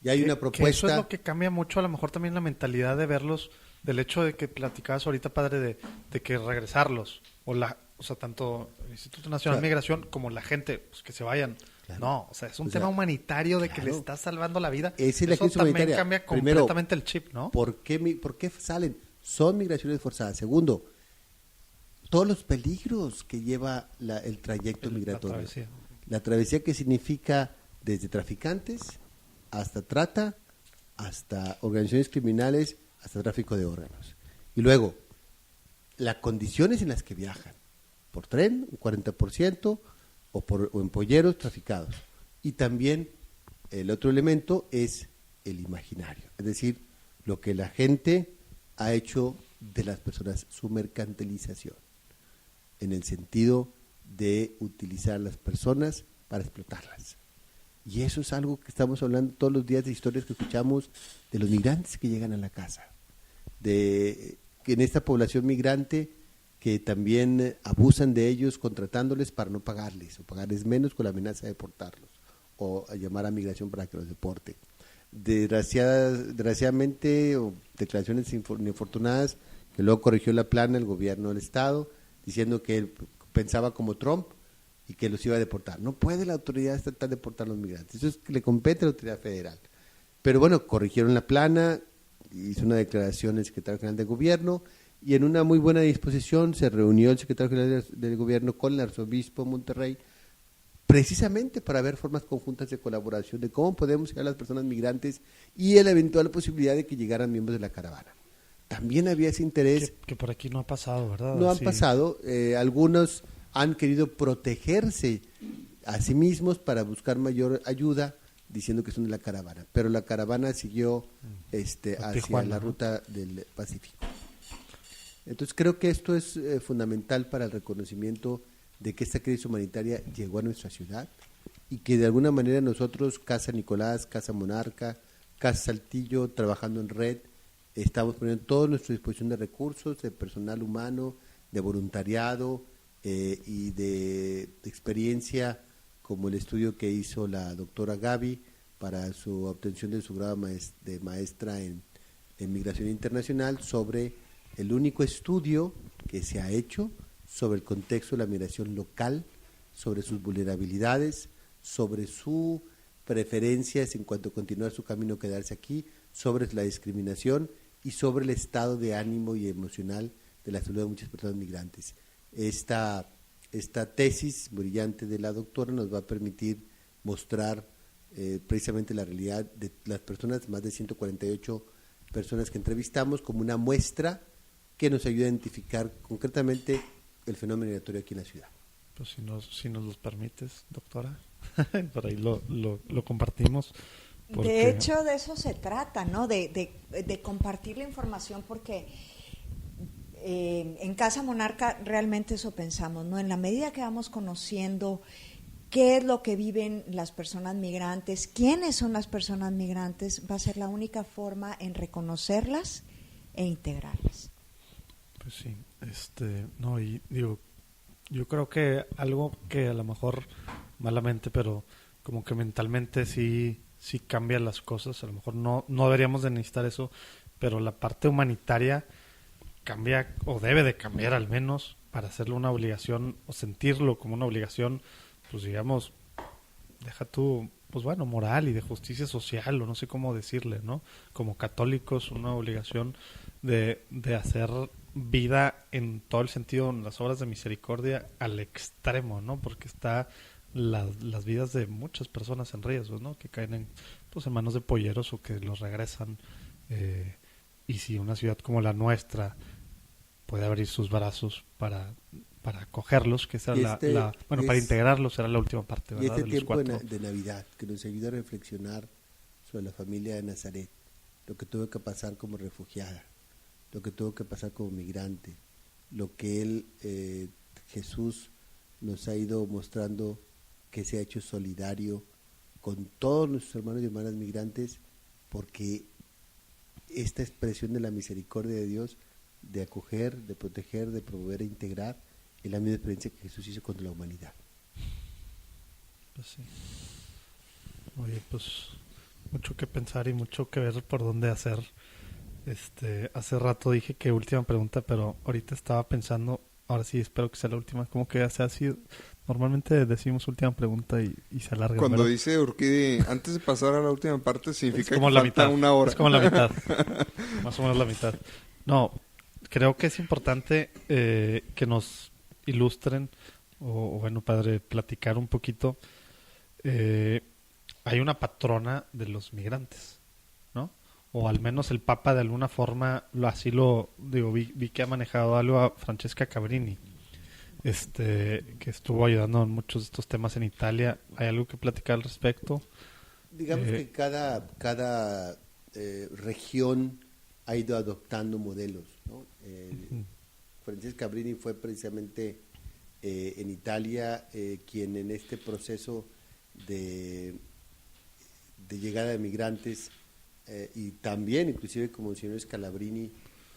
Y hay una propuesta. Que eso es lo que cambia mucho, a lo mejor también la mentalidad de verlos, del hecho de que platicabas ahorita, padre, de que regresarlos, o sea, tanto el Instituto Nacional de Migración como la gente, pues, que se vayan. Claro. No, o sea, es un tema humanitario de que le está salvando la vida. Esa es la eso crisis también humanitaria. Cambia Primero, completamente el chip, ¿no? ¿Por qué salen? Son migraciones forzadas. Segundo, todos los peligros que lleva el trayecto migratorio. La travesía que significa desde traficantes hasta trata, hasta organizaciones criminales, hasta tráfico de órganos. Y luego, las condiciones en las que viajan. Por tren, un 40%, o en polleros traficados. Y también el otro elemento es el imaginario. Es decir, lo que la gente ha hecho de las personas, su mercantilización. En el sentido de utilizar a las personas para explotarlas. Y eso es algo que estamos hablando todos los días de historias que escuchamos de los migrantes que llegan a la casa. De que en esta población migrante que también abusan de ellos contratándoles para no pagarles o pagarles menos con la amenaza de deportarlos o a llamar a migración para que los deporte. Desgraciadamente, o declaraciones infortunadas que luego corrigió la plana el gobierno del estado diciendo que él pensaba como Trump y que los iba a deportar. No puede la autoridad estatal deportar a los migrantes, eso es que le compete a la autoridad federal. Pero bueno, corrigieron la plana, hizo una declaración el secretario general de gobierno, y en una muy buena disposición se reunió el secretario general del gobierno con el arzobispo de Monterrey, precisamente para ver formas conjuntas de colaboración, de cómo podemos llegar a las personas migrantes y la eventual posibilidad de que llegaran miembros de la caravana. También había ese interés. Que por aquí no ha pasado, ¿verdad? No han Sí. pasado. Algunos han querido protegerse a sí mismos para buscar mayor ayuda, diciendo que son de la caravana. Pero la caravana siguió hacia Tijuana, la ¿no? ruta del Pacífico. Entonces creo que esto es fundamental para el reconocimiento de que esta crisis humanitaria llegó a nuestra ciudad y que de alguna manera nosotros, Casa Nicolás, Casa Monarca, Casa Saltillo, trabajando en red, estamos poniendo toda nuestra disposición de recursos, de personal humano, de voluntariado y de experiencia, como el estudio que hizo la doctora Gaby para su obtención de su grado de maestra en Migración Internacional, sobre el único estudio que se ha hecho sobre el contexto de la migración local, sobre sus vulnerabilidades, sobre sus preferencias en cuanto a continuar su camino, quedarse aquí, sobre la discriminación y sobre el estado de ánimo y emocional de la salud de muchas personas migrantes. Esta tesis brillante de la doctora nos va a permitir mostrar precisamente la realidad de las personas, más de 148 personas que entrevistamos, como una muestra que nos ayuda a identificar concretamente el fenómeno migratorio aquí en la ciudad. Pues si nos los permites, doctora, por ahí lo compartimos. Porque... De hecho, de eso se trata, ¿no? De compartir la información, porque en Casa Monarca realmente eso pensamos, ¿no? En la medida que vamos conociendo qué es lo que viven las personas migrantes, quiénes son las personas migrantes, va a ser la única forma en reconocerlas e integrarlas. Pues sí, no, y digo, yo creo que algo que a lo mejor malamente, pero como que mentalmente sí cambia las cosas, a lo mejor no deberíamos de necesitar eso, pero la parte humanitaria cambia, o debe de cambiar al menos, para hacerlo una obligación, o sentirlo como una obligación, pues digamos, deja tú, pues bueno, moral y de justicia social, o no sé cómo decirle, ¿no? Como católicos, una obligación de hacer vida en todo el sentido, en las obras de misericordia al extremo, ¿no? Porque está las vidas de muchas personas en riesgo, ¿no? Que caen en manos de polleros o que los regresan. Y si una ciudad como la nuestra puede abrir sus brazos para acogerlos, que será para integrarlos, será la última parte, ¿verdad? Y este de los tiempo 4. de Navidad, que nos ayuda a reflexionar sobre la familia de Nazaret, lo que tuvo que pasar como refugiada, lo que tuvo que pasar como migrante, lo que Jesús nos ha ido mostrando, que se ha hecho solidario con todos nuestros hermanos y hermanas migrantes, porque esta expresión de la misericordia de Dios, de acoger, de proteger, de promover e integrar, es la misma experiencia que Jesús hizo con la humanidad. Pues sí. Oye, pues mucho que pensar y mucho que ver por dónde hacer. Hace rato dije que última pregunta, pero ahorita estaba pensando, ahora sí espero que sea la última, como que sea así. Normalmente decimos última pregunta y se alarga. Cuando pero... dice Urquidi, antes de pasar a la última parte, significa como que la falta mitad. una hora. Es como la mitad. Más o menos la mitad. No, creo que es importante que nos ilustren, o bueno, padre, platicar un poquito. Hay una patrona de los migrantes, ¿no? O al menos el Papa de alguna forma vi que ha manejado algo a Francesca Cabrini, que estuvo ayudando en muchos de estos temas en Italia. ¿Hay algo que platicar al respecto? Digamos que cada región ha ido adoptando modelos, ¿no? Francesca Cabrini fue precisamente en Italia quien en este proceso de llegada de migrantes y también inclusive como el señor Scalabrini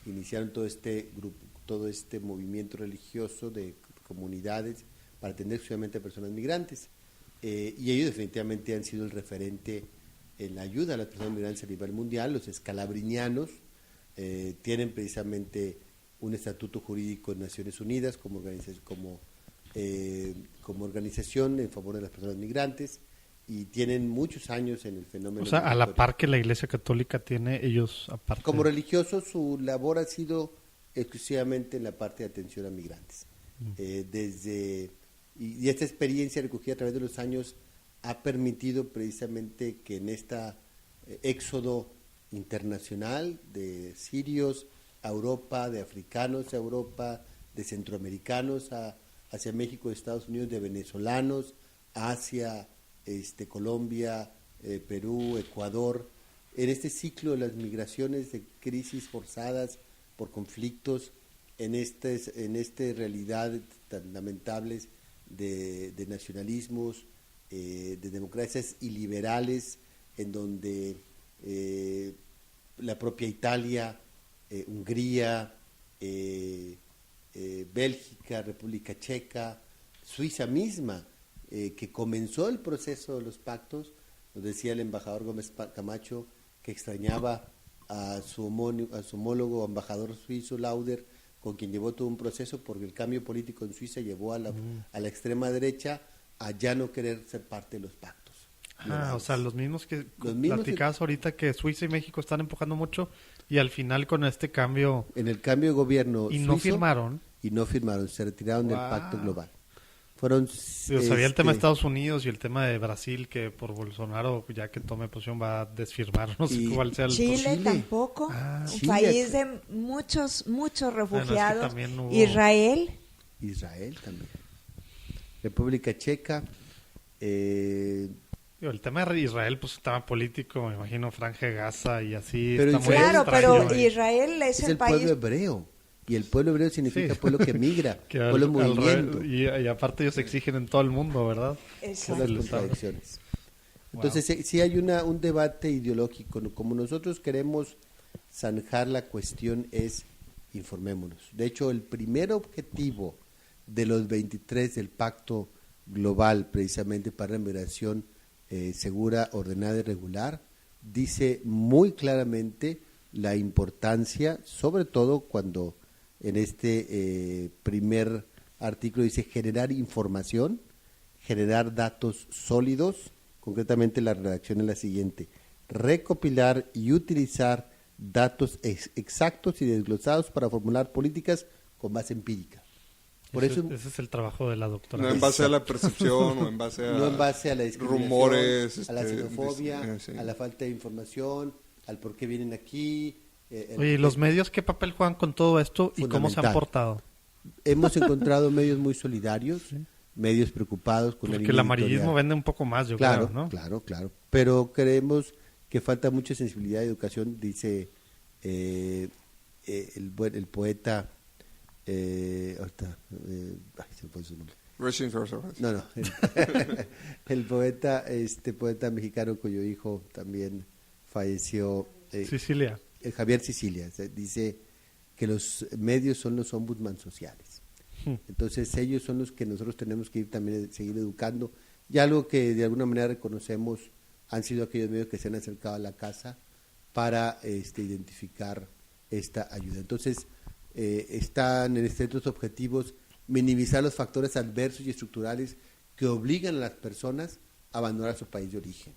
iniciaron todo este grupo, todo este movimiento religioso de comunidades para atender exclusivamente a personas migrantes, y ellos definitivamente han sido el referente en la ayuda a las personas migrantes a nivel mundial. Los escalabrinianos tienen precisamente un estatuto jurídico en Naciones Unidas como organización en favor de las personas migrantes. y tienen muchos años en el fenómeno. O sea, a la migratorio. par que la Iglesia Católica tiene, ellos aparte. Como religiosos, su labor ha sido exclusivamente en la parte de atención a migrantes. Y esta experiencia recogida a través de los años ha permitido precisamente que en esta éxodo internacional de sirios a Europa, de africanos a Europa, de centroamericanos hacia México, Estados Unidos, de venezolanos hacia Colombia, Perú, Ecuador, en este ciclo de las migraciones de crisis forzadas por conflictos, en esta realidad tan lamentables de nacionalismos, de democracias iliberales, en donde la propia Italia, Hungría, Bélgica, República Checa, Suiza misma, que comenzó el proceso de los pactos, nos decía el embajador Gómez Camacho que extrañaba a su homólogo embajador suizo Lauder, con quien llevó todo un proceso, porque el cambio político en Suiza llevó a la extrema derecha a ya no querer ser parte de los pactos. O sea, los mismos que platicabas ahorita, que Suiza y México están empujando mucho, y al final con este cambio... En el cambio de gobierno y suizo, no firmaron. Y no firmaron, se retiraron del pacto global. Fueron... Sabía el tema de Estados Unidos y el tema de Brasil, que por Bolsonaro, ya que tome posición, va a desfirmar, no sé cuál sea el... Chile tampoco, un Chile, país de muchos refugiados. Bueno, es que también hubo... Israel también. República Checa. El tema de Israel, pues, tema político, me imagino, Franja de Gaza y así. Pero está muy Israel- Claro, extraño, pero Israel es Es el país... pueblo hebreo. Y el pueblo hebreo significa Sí. pueblo que migra, que pueblo en movimiento. y aparte ellos exigen en todo el mundo, ¿verdad? Son las Exacto. contradicciones. Wow. Entonces, sí hay un debate ideológico. Como nosotros queremos zanjar la cuestión es informémonos. De hecho, el primer objetivo de los 23 del Pacto Global, precisamente para la migración segura, ordenada y regular, dice muy claramente la importancia, sobre todo cuando en este primer artículo dice generar información, generar datos sólidos. Concretamente la redacción es la siguiente: recopilar y utilizar datos exactos y desglosados para formular políticas con base empírica. Por eso, Ese es el trabajo de la doctora. No en base a la percepción o en base a, no en base a la discriminación, rumores, a la xenofobia, sí. a la falta de información, al por qué vienen aquí. Oye, ¿y los medios qué papel juegan con todo esto y cómo se han Fundamental. portado? Hemos encontrado medios muy solidarios, medios preocupados con Porque línea el amarillismo editorial. vende un poco más, yo Claro, creo, ¿no? claro. Pero creemos que falta mucha sensibilidad y educación, dice el poeta, ahorita, ay, se me fue su nombre. No, el poeta mexicano cuyo hijo también falleció, Sicilia. Javier Sicilia, dice que los medios son los ombudsman sociales. Entonces ellos son los que nosotros tenemos que ir también seguir educando. Y algo que de alguna manera reconocemos han sido aquellos medios que se han acercado a la casa para identificar esta ayuda. Entonces están en estos objetivos minimizar los factores adversos y estructurales que obligan a las personas a abandonar su país de origen.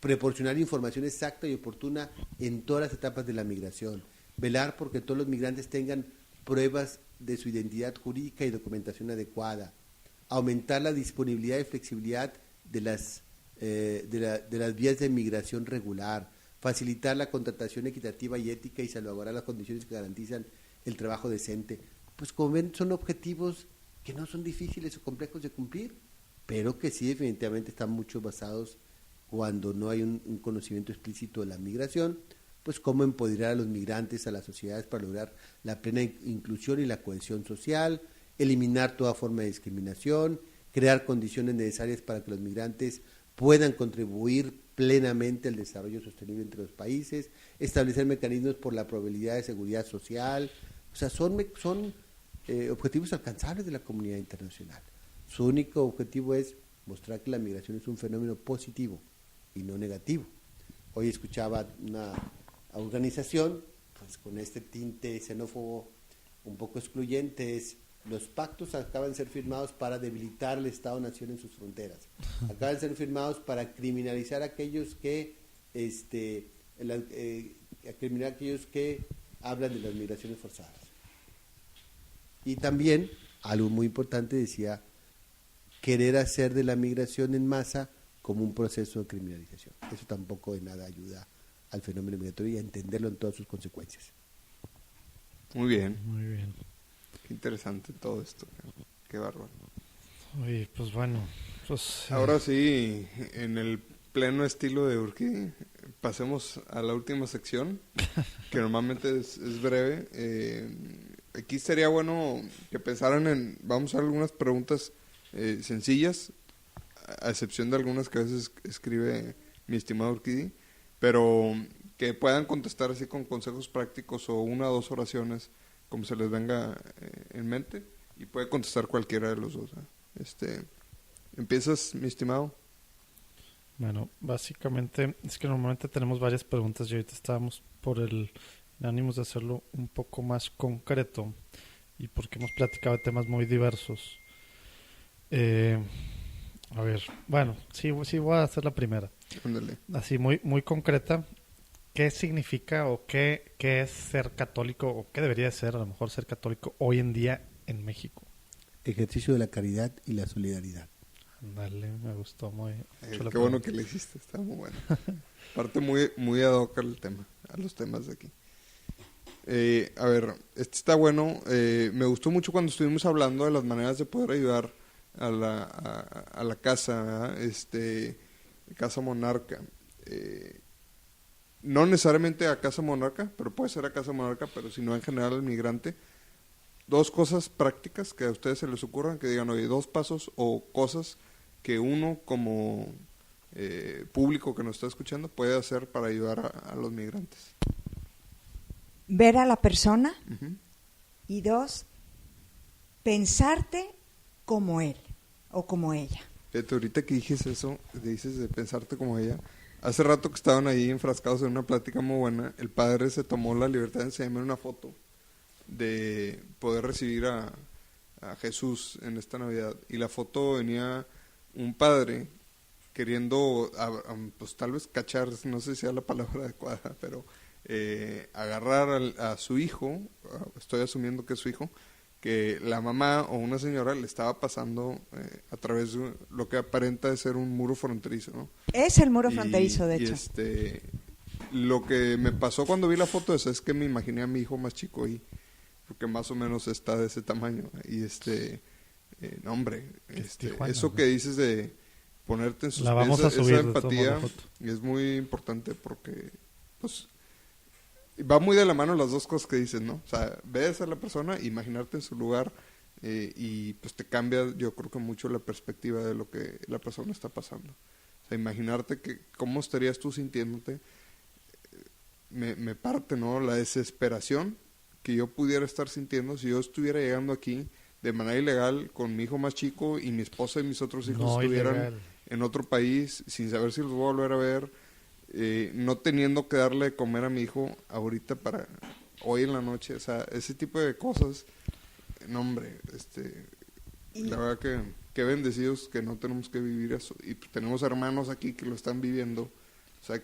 Proporcionar información exacta y oportuna en todas las etapas de la migración. Velar porque todos los migrantes tengan pruebas de su identidad jurídica y documentación adecuada. Aumentar la disponibilidad y flexibilidad de las vías de migración regular. Facilitar la contratación equitativa y ética y salvaguardar las condiciones que garantizan el trabajo decente. Pues como ven, son objetivos que no son difíciles o complejos de cumplir, pero que sí definitivamente están mucho basados cuando no hay un conocimiento explícito de la migración, pues cómo empoderar a los migrantes, a las sociedades para lograr la plena inclusión y la cohesión social, eliminar toda forma de discriminación, crear condiciones necesarias para que los migrantes puedan contribuir plenamente al desarrollo sostenible entre los países, establecer mecanismos por la probabilidad de seguridad social. O sea, son objetivos alcanzables de la comunidad internacional. Su único objetivo es mostrar que la migración es un fenómeno positivo y no negativo. Hoy escuchaba una organización pues con este tinte xenófobo un poco excluyente, es Los pactos acaban de ser firmados para debilitar el Estado-Nación en sus fronteras. Acaban de ser firmados para criminalizar a aquellos que, criminalizar a aquellos que hablan de las migraciones forzadas. Y también, algo muy importante, decía, querer hacer de la migración en masa como un proceso de criminalización. Eso tampoco de nada ayuda al fenómeno migratorio y a entenderlo en todas sus consecuencias. Muy bien. Muy bien. Qué interesante todo esto. Qué bárbaro. Oye, pues bueno. Pues, Ahora sí, en el pleno estilo de Urquidi, pasemos a la última sección, que normalmente es breve. Aquí sería bueno que pensaran en, vamos a hacer algunas preguntas sencillas, a excepción de algunas que a veces escribe mi estimado Urquidi, pero que puedan contestar así con consejos prácticos o una o dos oraciones, como se les venga en mente, y puede contestar cualquiera de los dos. ¿Empiezas, mi estimado? bueno, básicamente es que normalmente tenemos varias preguntas y ahorita estábamos por el ánimos de hacerlo un poco más concreto y porque hemos platicado de temas muy diversos. A ver, bueno, sí voy a hacer la primera. Ándale. Así muy muy concreta. ¿Qué significa o qué es ser católico o qué debería ser a lo mejor ser católico hoy en día en México? Ejercicio de la caridad y la solidaridad. Ándale, me gustó muy mucho Qué bueno que le hiciste, está muy bueno. Parte muy ad hoc al tema, a los temas de aquí. A ver, este está bueno. Me gustó mucho cuando estuvimos hablando de las maneras de poder ayudar a la casa, Casa Monarca. No necesariamente a Casa Monarca, pero puede ser a Casa Monarca, pero si no en general al migrante. Dos cosas prácticas que a ustedes se les ocurran, que digan, oye, 2 pasos o cosas que uno como público que nos está escuchando puede hacer para ayudar a los migrantes. Ver a la persona. Uh-huh. Y 2, pensarte como él o como ella. Fíjate, ahorita que dijiste eso, dices de pensarte como ella. Hace rato que estaban ahí enfrascados en una plática muy buena, el padre se tomó la libertad de enseñarme una foto de poder recibir a Jesús en esta Navidad. Y la foto venía un padre queriendo, pues tal vez cachar, no sé si sea la palabra adecuada, pero agarrar a su hijo, estoy asumiendo que es su hijo, que la mamá o una señora le estaba pasando a través de lo que aparenta de ser un muro fronterizo, ¿no? Es el muro fronterizo, de hecho. Lo que me pasó cuando vi la foto esa es que me imaginé a mi hijo más chico ahí, porque más o menos está de ese tamaño. Y no hombre, Tijuana, eso ¿no? que dices de ponerte en sus La vamos pies, a subir, esa de todos modos, empatía la foto. es muy importante porque pues va muy de la mano las dos cosas que dices, ¿no? O sea, ves a la persona, imaginarte en su lugar y pues te cambia, yo creo que mucho la perspectiva de lo que la persona está pasando. O sea, imaginarte que cómo estarías tú sintiéndote, me parte, ¿no? La desesperación que yo pudiera estar sintiendo si yo estuviera llegando aquí de manera ilegal con mi hijo más chico y mi esposa y mis otros hijos No estuvieran ilegal. en otro país sin saber si los voy a volver a ver, no teniendo que darle de comer a mi hijo ahorita para hoy en la noche. O sea, ese tipo de cosas, no hombre, la verdad que qué bendecidos que no tenemos que vivir eso y tenemos hermanos aquí que lo están viviendo. O sea,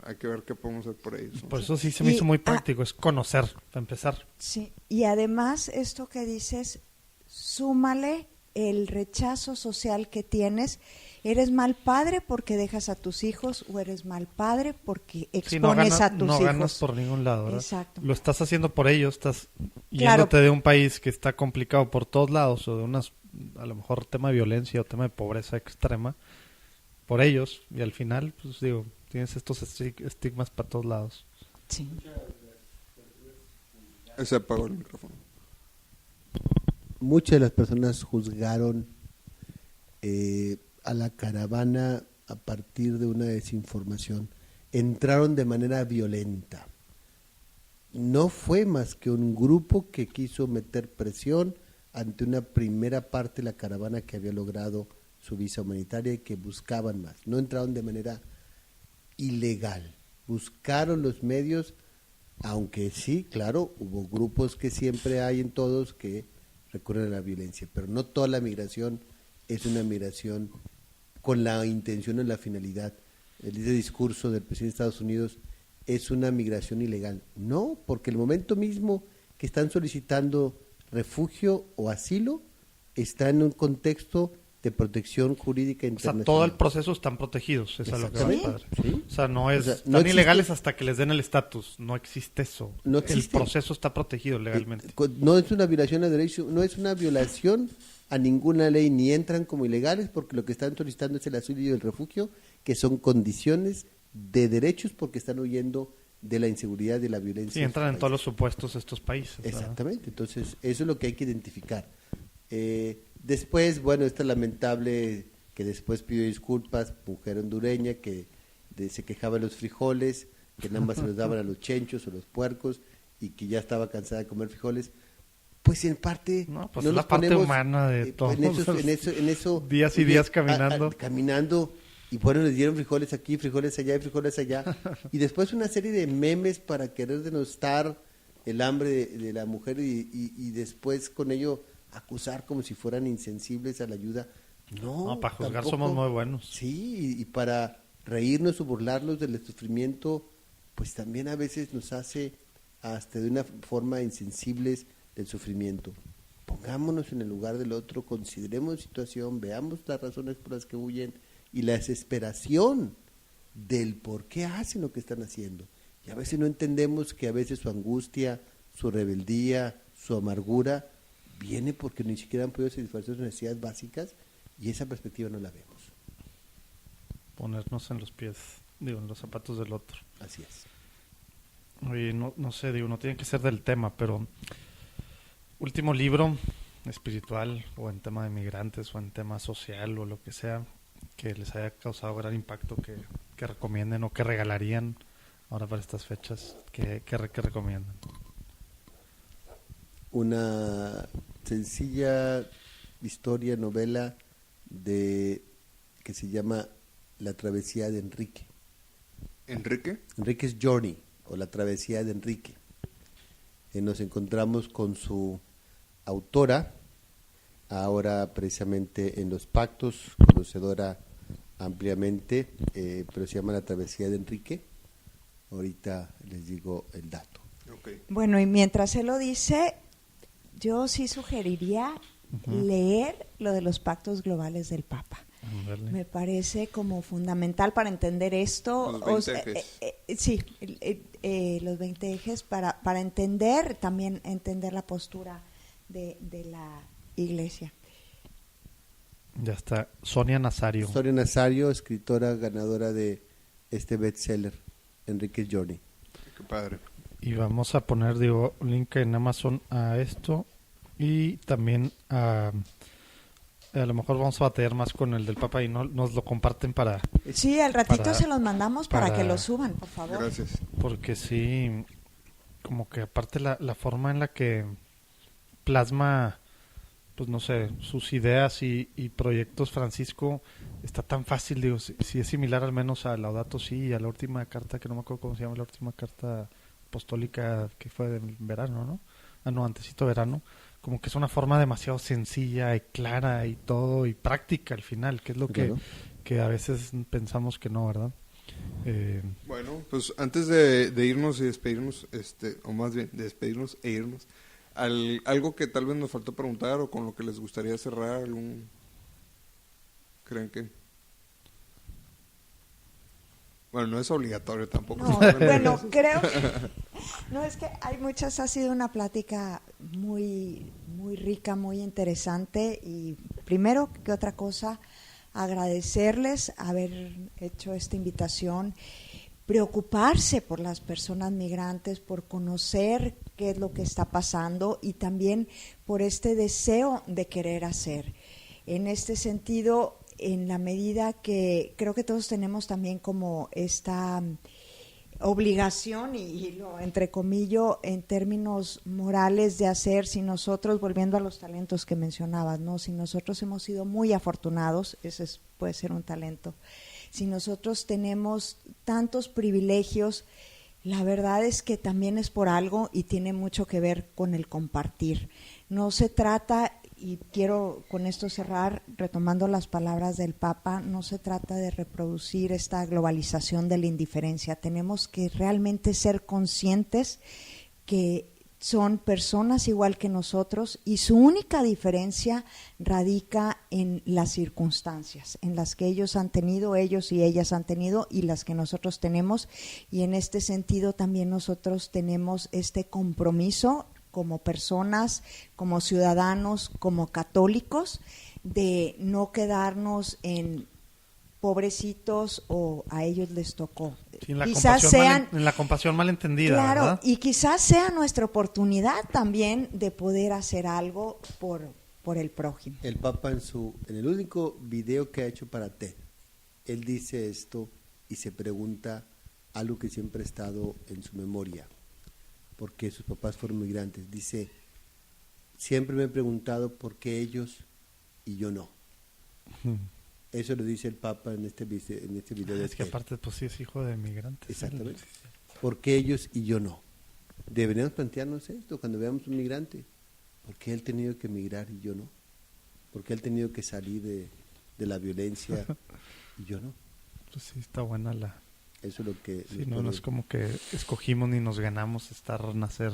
hay que ver qué podemos hacer por ellos, ¿no? Por eso sí se me hizo muy práctico, es conocer, para empezar. Sí, y además esto que dices, súmale el rechazo social que tienes. ¿Eres mal padre porque dejas a tus hijos o eres mal padre porque expones a tus hijos? No ganas por ningún lado, ¿verdad? Exacto. Lo estás haciendo por ellos, estás Claro. yéndote de un país que está complicado por todos lados o de a lo mejor tema de violencia o tema de pobreza extrema por ellos y al final, pues digo, tienes estos estigmas para todos lados. Sí. Se apagó el micrófono. Muchas de las personas juzgaron a la caravana a partir de una desinformación. Entraron de manera violenta. No fue más que un grupo que quiso meter presión ante una primera parte de la caravana que había logrado su visa humanitaria y que buscaban más. No entraron de manera ilegal. Buscaron los medios, aunque sí, claro, hubo grupos que siempre hay en todos que recurren a la violencia, pero no toda la migración es una migración con la intención o la finalidad. Ese discurso del presidente de Estados Unidos es una migración ilegal. No, porque el momento mismo que están solicitando refugio o asilo está en un contexto de protección jurídica O sea, internacional. todo el proceso están protegidos, es a lo que va, Exactamente, padre. sí. O sea, no es, O sea, están no existe- ilegales hasta que les den el estatus. No existe eso. No El existe. proceso está protegido legalmente. No es una violación a derecho, no es una violación a ninguna ley, ni entran como ilegales porque lo que están solicitando es el asilo y el refugio, que son condiciones de derechos porque están huyendo de la inseguridad, de la violencia. Sí, entran en todos los supuestos estos países. ¿verdad? Exactamente, entonces eso es lo que hay que identificar. Después, bueno, esta lamentable que después pidió disculpas, mujer hondureña que se quejaba de los frijoles, que nada más se los daban a los chenchos o los puercos y que ya estaba cansada de comer frijoles. Pues en parte No, pues no es nos la parte ponemos, humana de todos en eso días y días caminando. caminando, y bueno, les dieron frijoles aquí, frijoles allá y frijoles allá, y después una serie de memes para querer denostar el hambre de la mujer y después con ello acusar como si fueran insensibles a la ayuda. No, para juzgar tampoco. somos muy buenos. Sí, y para reírnos o burlarnos del sufrimiento, pues también a veces nos hace hasta de una forma insensibles del sufrimiento. Pongámonos en el lugar del otro, consideremos la situación, veamos las razones por las que huyen y la desesperación del por qué hacen lo que están haciendo. Y a veces no entendemos que a veces su angustia, su rebeldía, su amargura viene porque ni siquiera han podido satisfacer sus necesidades básicas y esa perspectiva no la vemos. Ponernos en los pies, en los zapatos del otro. Así es. Oye, no sé, no tiene que ser del tema, pero último libro espiritual o en tema de migrantes o en tema social o lo que sea que les haya causado gran impacto que recomienden o que regalarían ahora para estas fechas, que recomiendan. Una sencilla historia, novela que se llama La travesía de Enrique. ¿Enrique? Enrique's Journey o La travesía de Enrique. Nos encontramos con su autora, ahora precisamente en Los Pactos, conocedora ampliamente, pero se llama La travesía de Enrique. Ahorita les digo el dato. Okay. Bueno, y mientras él lo dice, yo sí sugeriría leer lo de los pactos globales del Papa. Ándale. Me parece como fundamental para entender esto. Los 20 ejes. Sí, los 20 ejes para entender, también entender la postura de la Iglesia. Ya está. Sonia Nazario. Sonia Nazario, escritora ganadora de este bestseller, Enrique's Journey. Qué padre. Y vamos a poner, link en Amazon a esto y también a lo mejor vamos a batallar más con el del Papa y nos lo comparten para... Sí, al ratito para- se los mandamos para para- que lo suban, por favor. Gracias. Porque sí, como que aparte la forma en la que plasma, pues no sé, sus ideas y proyectos Francisco está tan fácil, si es similar al menos a Laudato Si y a la última carta, que no me acuerdo cómo se llama, la última carta apostólica que fue del verano, ¿no? Antesito verano, como que es una forma demasiado sencilla y clara y todo, y práctica al final, que es lo Claro. que a veces pensamos que no, ¿verdad? Bueno, pues antes de irnos y despedirnos, o más bien de despedirnos e irnos, algo que tal vez nos faltó preguntar o con lo que les gustaría cerrar, ¿creen que? Bueno, no es obligatorio tampoco. No, bueno, creo no, es que hay muchas, ha sido una plática muy rica, muy interesante y primero que otra cosa agradecerles haber hecho esta invitación, preocuparse por las personas migrantes, por conocer qué es lo que está pasando y también por este deseo de querer hacer. En este sentido, en la medida que creo que todos tenemos también como esta obligación y lo entrecomillo en términos morales de hacer, si nosotros, volviendo a los talentos que mencionabas, ¿no? Si nosotros hemos sido muy afortunados, puede ser un talento, si nosotros tenemos tantos privilegios, La verdad es que también es por algo y tiene mucho que ver con el compartir. No se trata, y quiero con esto cerrar retomando las palabras del Papa, no se trata de reproducir esta globalización de la indiferencia. Tenemos que realmente ser conscientes que son personas igual que nosotros y su única diferencia radica en las circunstancias, en las que ellos y ellas han tenido y las que nosotros tenemos, y en este sentido también nosotros tenemos este compromiso como personas, como ciudadanos, como católicos, de no quedarnos en pobrecitos o a ellos les tocó. Sí, en la Quizás compasión sean, en la compasión malentendida, claro, ¿verdad? y quizás sea nuestra oportunidad también de poder hacer algo por el prójimo. El Papa en el único video que ha hecho para TED, él dice esto y se pregunta algo que siempre ha estado en su memoria, porque sus papás fueron migrantes. Dice, siempre me he preguntado por qué ellos y yo no. Eso lo dice el Papa en este video. Es que aparte, pues sí, es hijo de migrantes. Exactamente. ¿Por qué ellos y yo no? Deberíamos plantearnos esto cuando veamos un migrante. ¿Por qué él ha tenido que emigrar y yo no? ¿Por qué él ha tenido que salir de la violencia y yo no? Pues sí, está buena la... Eso es lo que... Sí, no es como que escogimos ni nos ganamos nacer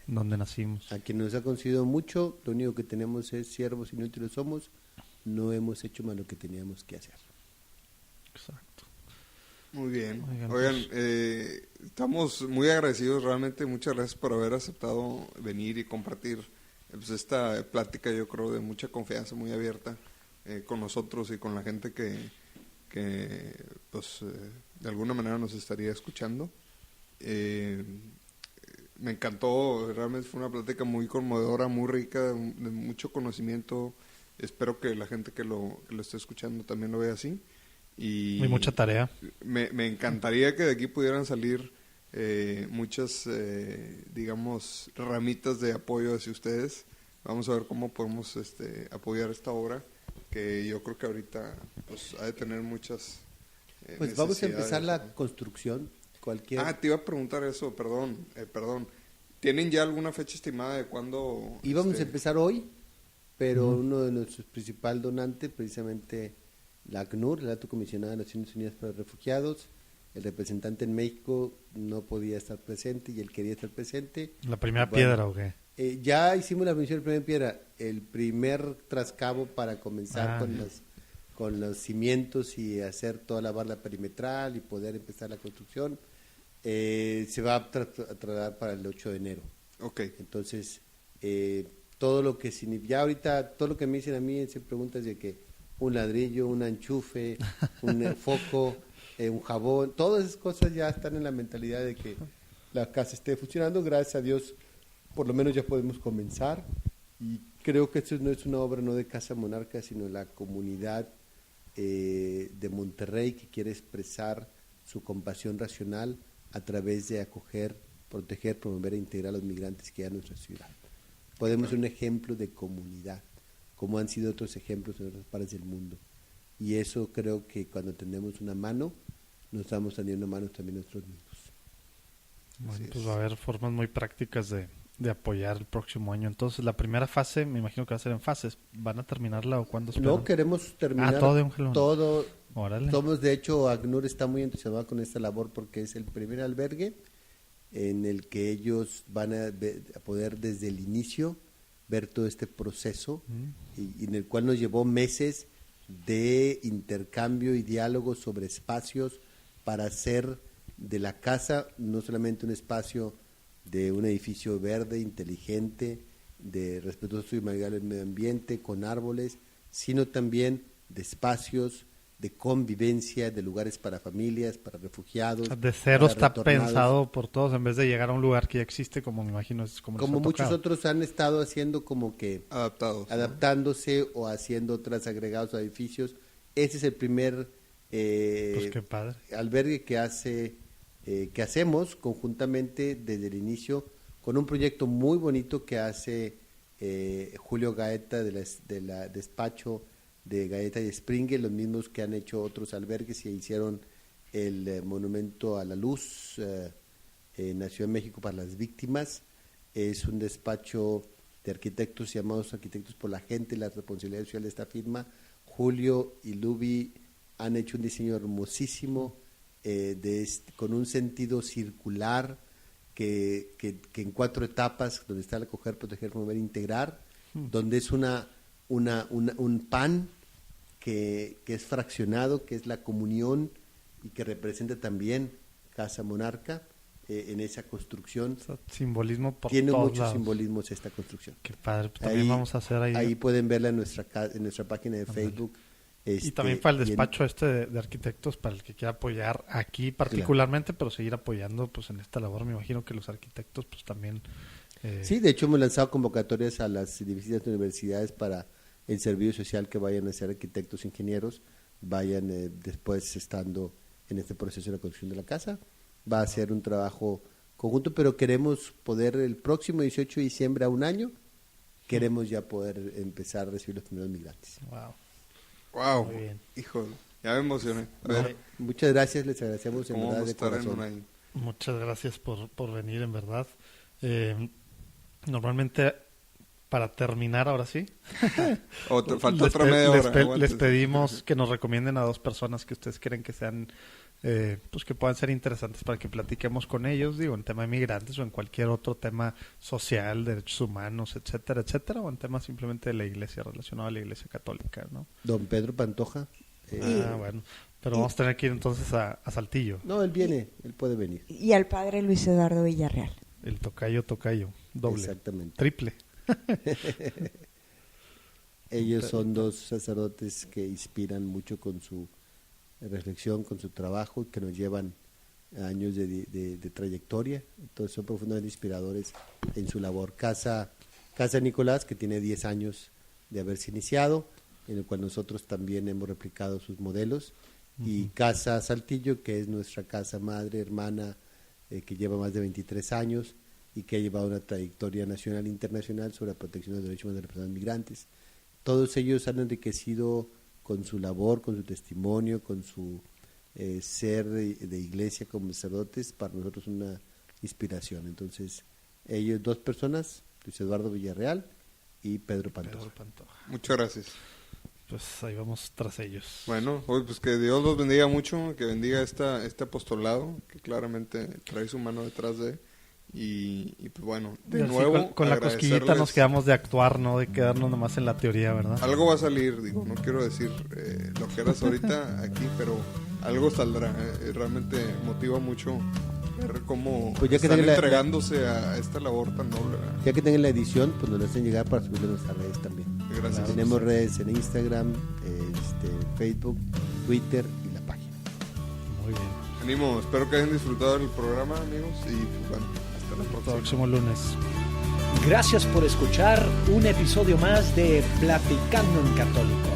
donde nacimos. A quien nos ha concedido mucho, lo único que tenemos es siervos inútiles somos, no hemos hecho más lo que teníamos que hacer. Exacto. Muy bien. Oigan, estamos muy agradecidos realmente. Muchas gracias por haber aceptado venir y compartir pues, esta plática, yo creo, de mucha confianza, muy abierta con nosotros y con la gente que pues, de alguna manera nos estaría escuchando. Me encantó, realmente fue una plática muy conmovedora, muy rica, de mucho conocimiento. Espero que la gente que lo esté escuchando también lo vea así. Y mucha tarea. Me encantaría que de aquí pudieran salir muchas, digamos, ramitas de apoyo hacia ustedes. Vamos a ver cómo podemos apoyar esta obra, que yo creo que ahorita pues, ha de tener muchas pues vamos a empezar la construcción. Te iba a preguntar eso, perdón. ¿Tienen ya alguna fecha estimada de cuándo? Íbamos a empezar hoy, pero uno de nuestros principales donantes, precisamente la ACNUR, la Alta Comisionada de Naciones Unidas para Refugiados, el representante en México no podía estar presente y él quería estar presente. ¿La primera piedra o qué? Ya hicimos la bendición de primera piedra, el primer trascabo para comenzar con los cimientos y hacer toda la barra perimetral y poder empezar la construcción. Se va a trasladar para el 8 de enero. Okay. Entonces, todo lo que ya ahorita, todo lo que me dicen a mí, se preguntas de que un ladrillo, un enchufe, un foco, un jabón, todas esas cosas ya están en la mentalidad de que la casa esté funcionando. Gracias a Dios, por lo menos ya podemos comenzar. Y creo que esto no es una obra no de Casa Monarca, sino la comunidad de Monterrey que quiere expresar su compasión racional a través de acoger, proteger, promover e integrar a los migrantes que hay en nuestra ciudad. Podemos ser un ejemplo de comunidad, como han sido otros ejemplos en otras partes del mundo. Y eso creo que cuando tendemos una mano, nos estamos tendiendo manos también nosotros mismos. Bueno, pues va a haber formas muy prácticas de apoyar el próximo año. Entonces, la primera fase, me imagino que va a ser en fases. ¿Van a terminarla o cuándo esperan? No, queremos terminar todo de un jalón. Todo. Órale. De hecho, ACNUR está muy entusiasmado con esta labor porque es el primer albergue en el que ellos van a poder desde el inicio ver todo este proceso y en el cual nos llevó meses de intercambio y diálogo sobre espacios para hacer de la casa no solamente un espacio de un edificio verde, inteligente, de respetuoso y amigable al medio ambiente, con árboles, sino también de espacios de convivencia, de lugares para familias, para refugiados. De cero está retornados. Pensado por todos en vez de llegar a un lugar que ya existe, como me imagino es como muchos otros han estado haciendo como que adaptándose, ¿no? O haciendo otros agregados a edificios. Ese es el primer pues qué padre. Albergue que hacemos conjuntamente desde el inicio con un proyecto muy bonito que hace Julio Gaeta de la despacho de Gaeta y Springer, los mismos que han hecho otros albergues y hicieron el monumento a la luz nació en México para las víctimas. Es un despacho de arquitectos llamados Arquitectos por la Gente. La responsabilidad social de esta firma, Julio y Luby, han hecho un diseño hermosísimo con un sentido circular que en 4 etapas, donde está el acoger, proteger, promover, integrar, donde es un pan que es fraccionado, que es la comunión y que representa también Casa Monarca. En esa construcción Simbolismo por tiene todos muchos lados. simbolismos esta construcción. Qué padre, pues también vamos a hacer ahí pueden verla en nuestra página de Facebook. Y también para el despacho de arquitectos, para el que quiera apoyar aquí particularmente, pero seguir apoyando pues en esta labor. Me imagino que los arquitectos pues también... Sí, de hecho hemos lanzado convocatorias a las distintas universidades para el servicio social, que vayan a ser arquitectos, ingenieros, vayan después estando en este proceso de la construcción de la casa. Va a ser un trabajo conjunto, pero queremos poder el próximo 18 de diciembre, a un año, queremos ya poder empezar a recibir los primeros migrantes. Wow, Muy bien. híjole, ya me emocioné. A ver, Muchas gracias, les agradecemos en ¿cómo verdad vamos a de estar en corazón. un año? Muchas gracias por venir, en verdad. Normalmente, para terminar, ahora sí, Falta otra media hora. les aguántense. pedimos que nos recomienden a 2 personas que ustedes creen que sean, pues que puedan ser interesantes para que platiquemos con ellos, digo, en tema de migrantes o en cualquier otro tema social, derechos humanos, etcétera, etcétera, o en temas simplemente de la iglesia, relacionado a la iglesia católica, ¿no? Don Pedro Pantoja. Bueno, pero vamos a tener que ir entonces a Saltillo. No, él viene, él puede venir. Y al padre Luis Eduardo Villarreal. El tocayo, doble, Exactamente. triple. Ellos son 2 sacerdotes que inspiran mucho con su reflexión, con su trabajo, que nos llevan años de trayectoria. Entonces son profundamente inspiradores en su labor. Casa Nicolás, que tiene 10 años de haberse iniciado, en el cual nosotros también hemos replicado sus modelos. Y Casa Saltillo, que es nuestra casa madre, hermana, que lleva más de 23 años y que ha llevado una trayectoria nacional e internacional sobre la protección de los derechos de las personas migrantes. Todos ellos han enriquecido con su labor, con su testimonio, con su ser de iglesia como sacerdotes, para nosotros una inspiración. Entonces, ellos 2 personas, Luis Eduardo Villarreal y Pedro Pantoja. Muchas gracias. Pues ahí vamos tras ellos. Bueno, pues que Dios los bendiga mucho, que bendiga este apostolado, que claramente trae su mano detrás de... Y pues bueno, de Y así nuevo con la cosquillita nos quedamos de actuar, no de quedarnos nomás en la teoría, ¿verdad? Algo va a salir, digo, no quiero decir lo que eras ahorita aquí, pero algo saldrá. Realmente motiva mucho ver cómo Pues ya que están tenga entregándose a esta labor tan noble, ¿verdad? Ya que tengan la edición, pues nos la hacen llegar para subirlo a nuestras redes también. Gracias. Tenemos redes en Instagram, Facebook, Twitter y la página. Muy bien. Ánimo, espero que hayan disfrutado del programa, amigos, y pues bueno, hasta la próxima. Próximo lunes. Gracias por escuchar un episodio más de Platicando en Católico.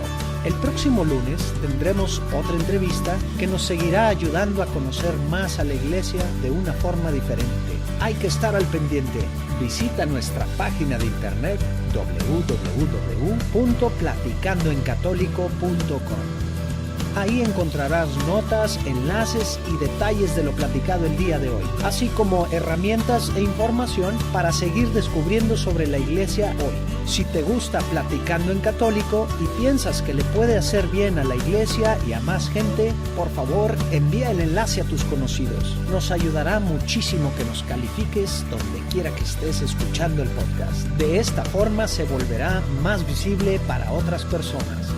El próximo lunes tendremos otra entrevista que nos seguirá ayudando a conocer más a la iglesia de una forma diferente. Hay que estar al pendiente. Visita nuestra página de internet www.platicandoencatólico.com. Ahí encontrarás notas, enlaces y detalles de lo platicado el día de hoy, así como herramientas e información para seguir descubriendo sobre la iglesia hoy. Si te gusta Platicando en Católico y piensas que le puede hacer bien a la iglesia y a más gente, por favor envía el enlace a tus conocidos. Nos ayudará muchísimo que nos califiques donde quiera que estés escuchando el podcast. De esta forma se volverá más visible para otras personas.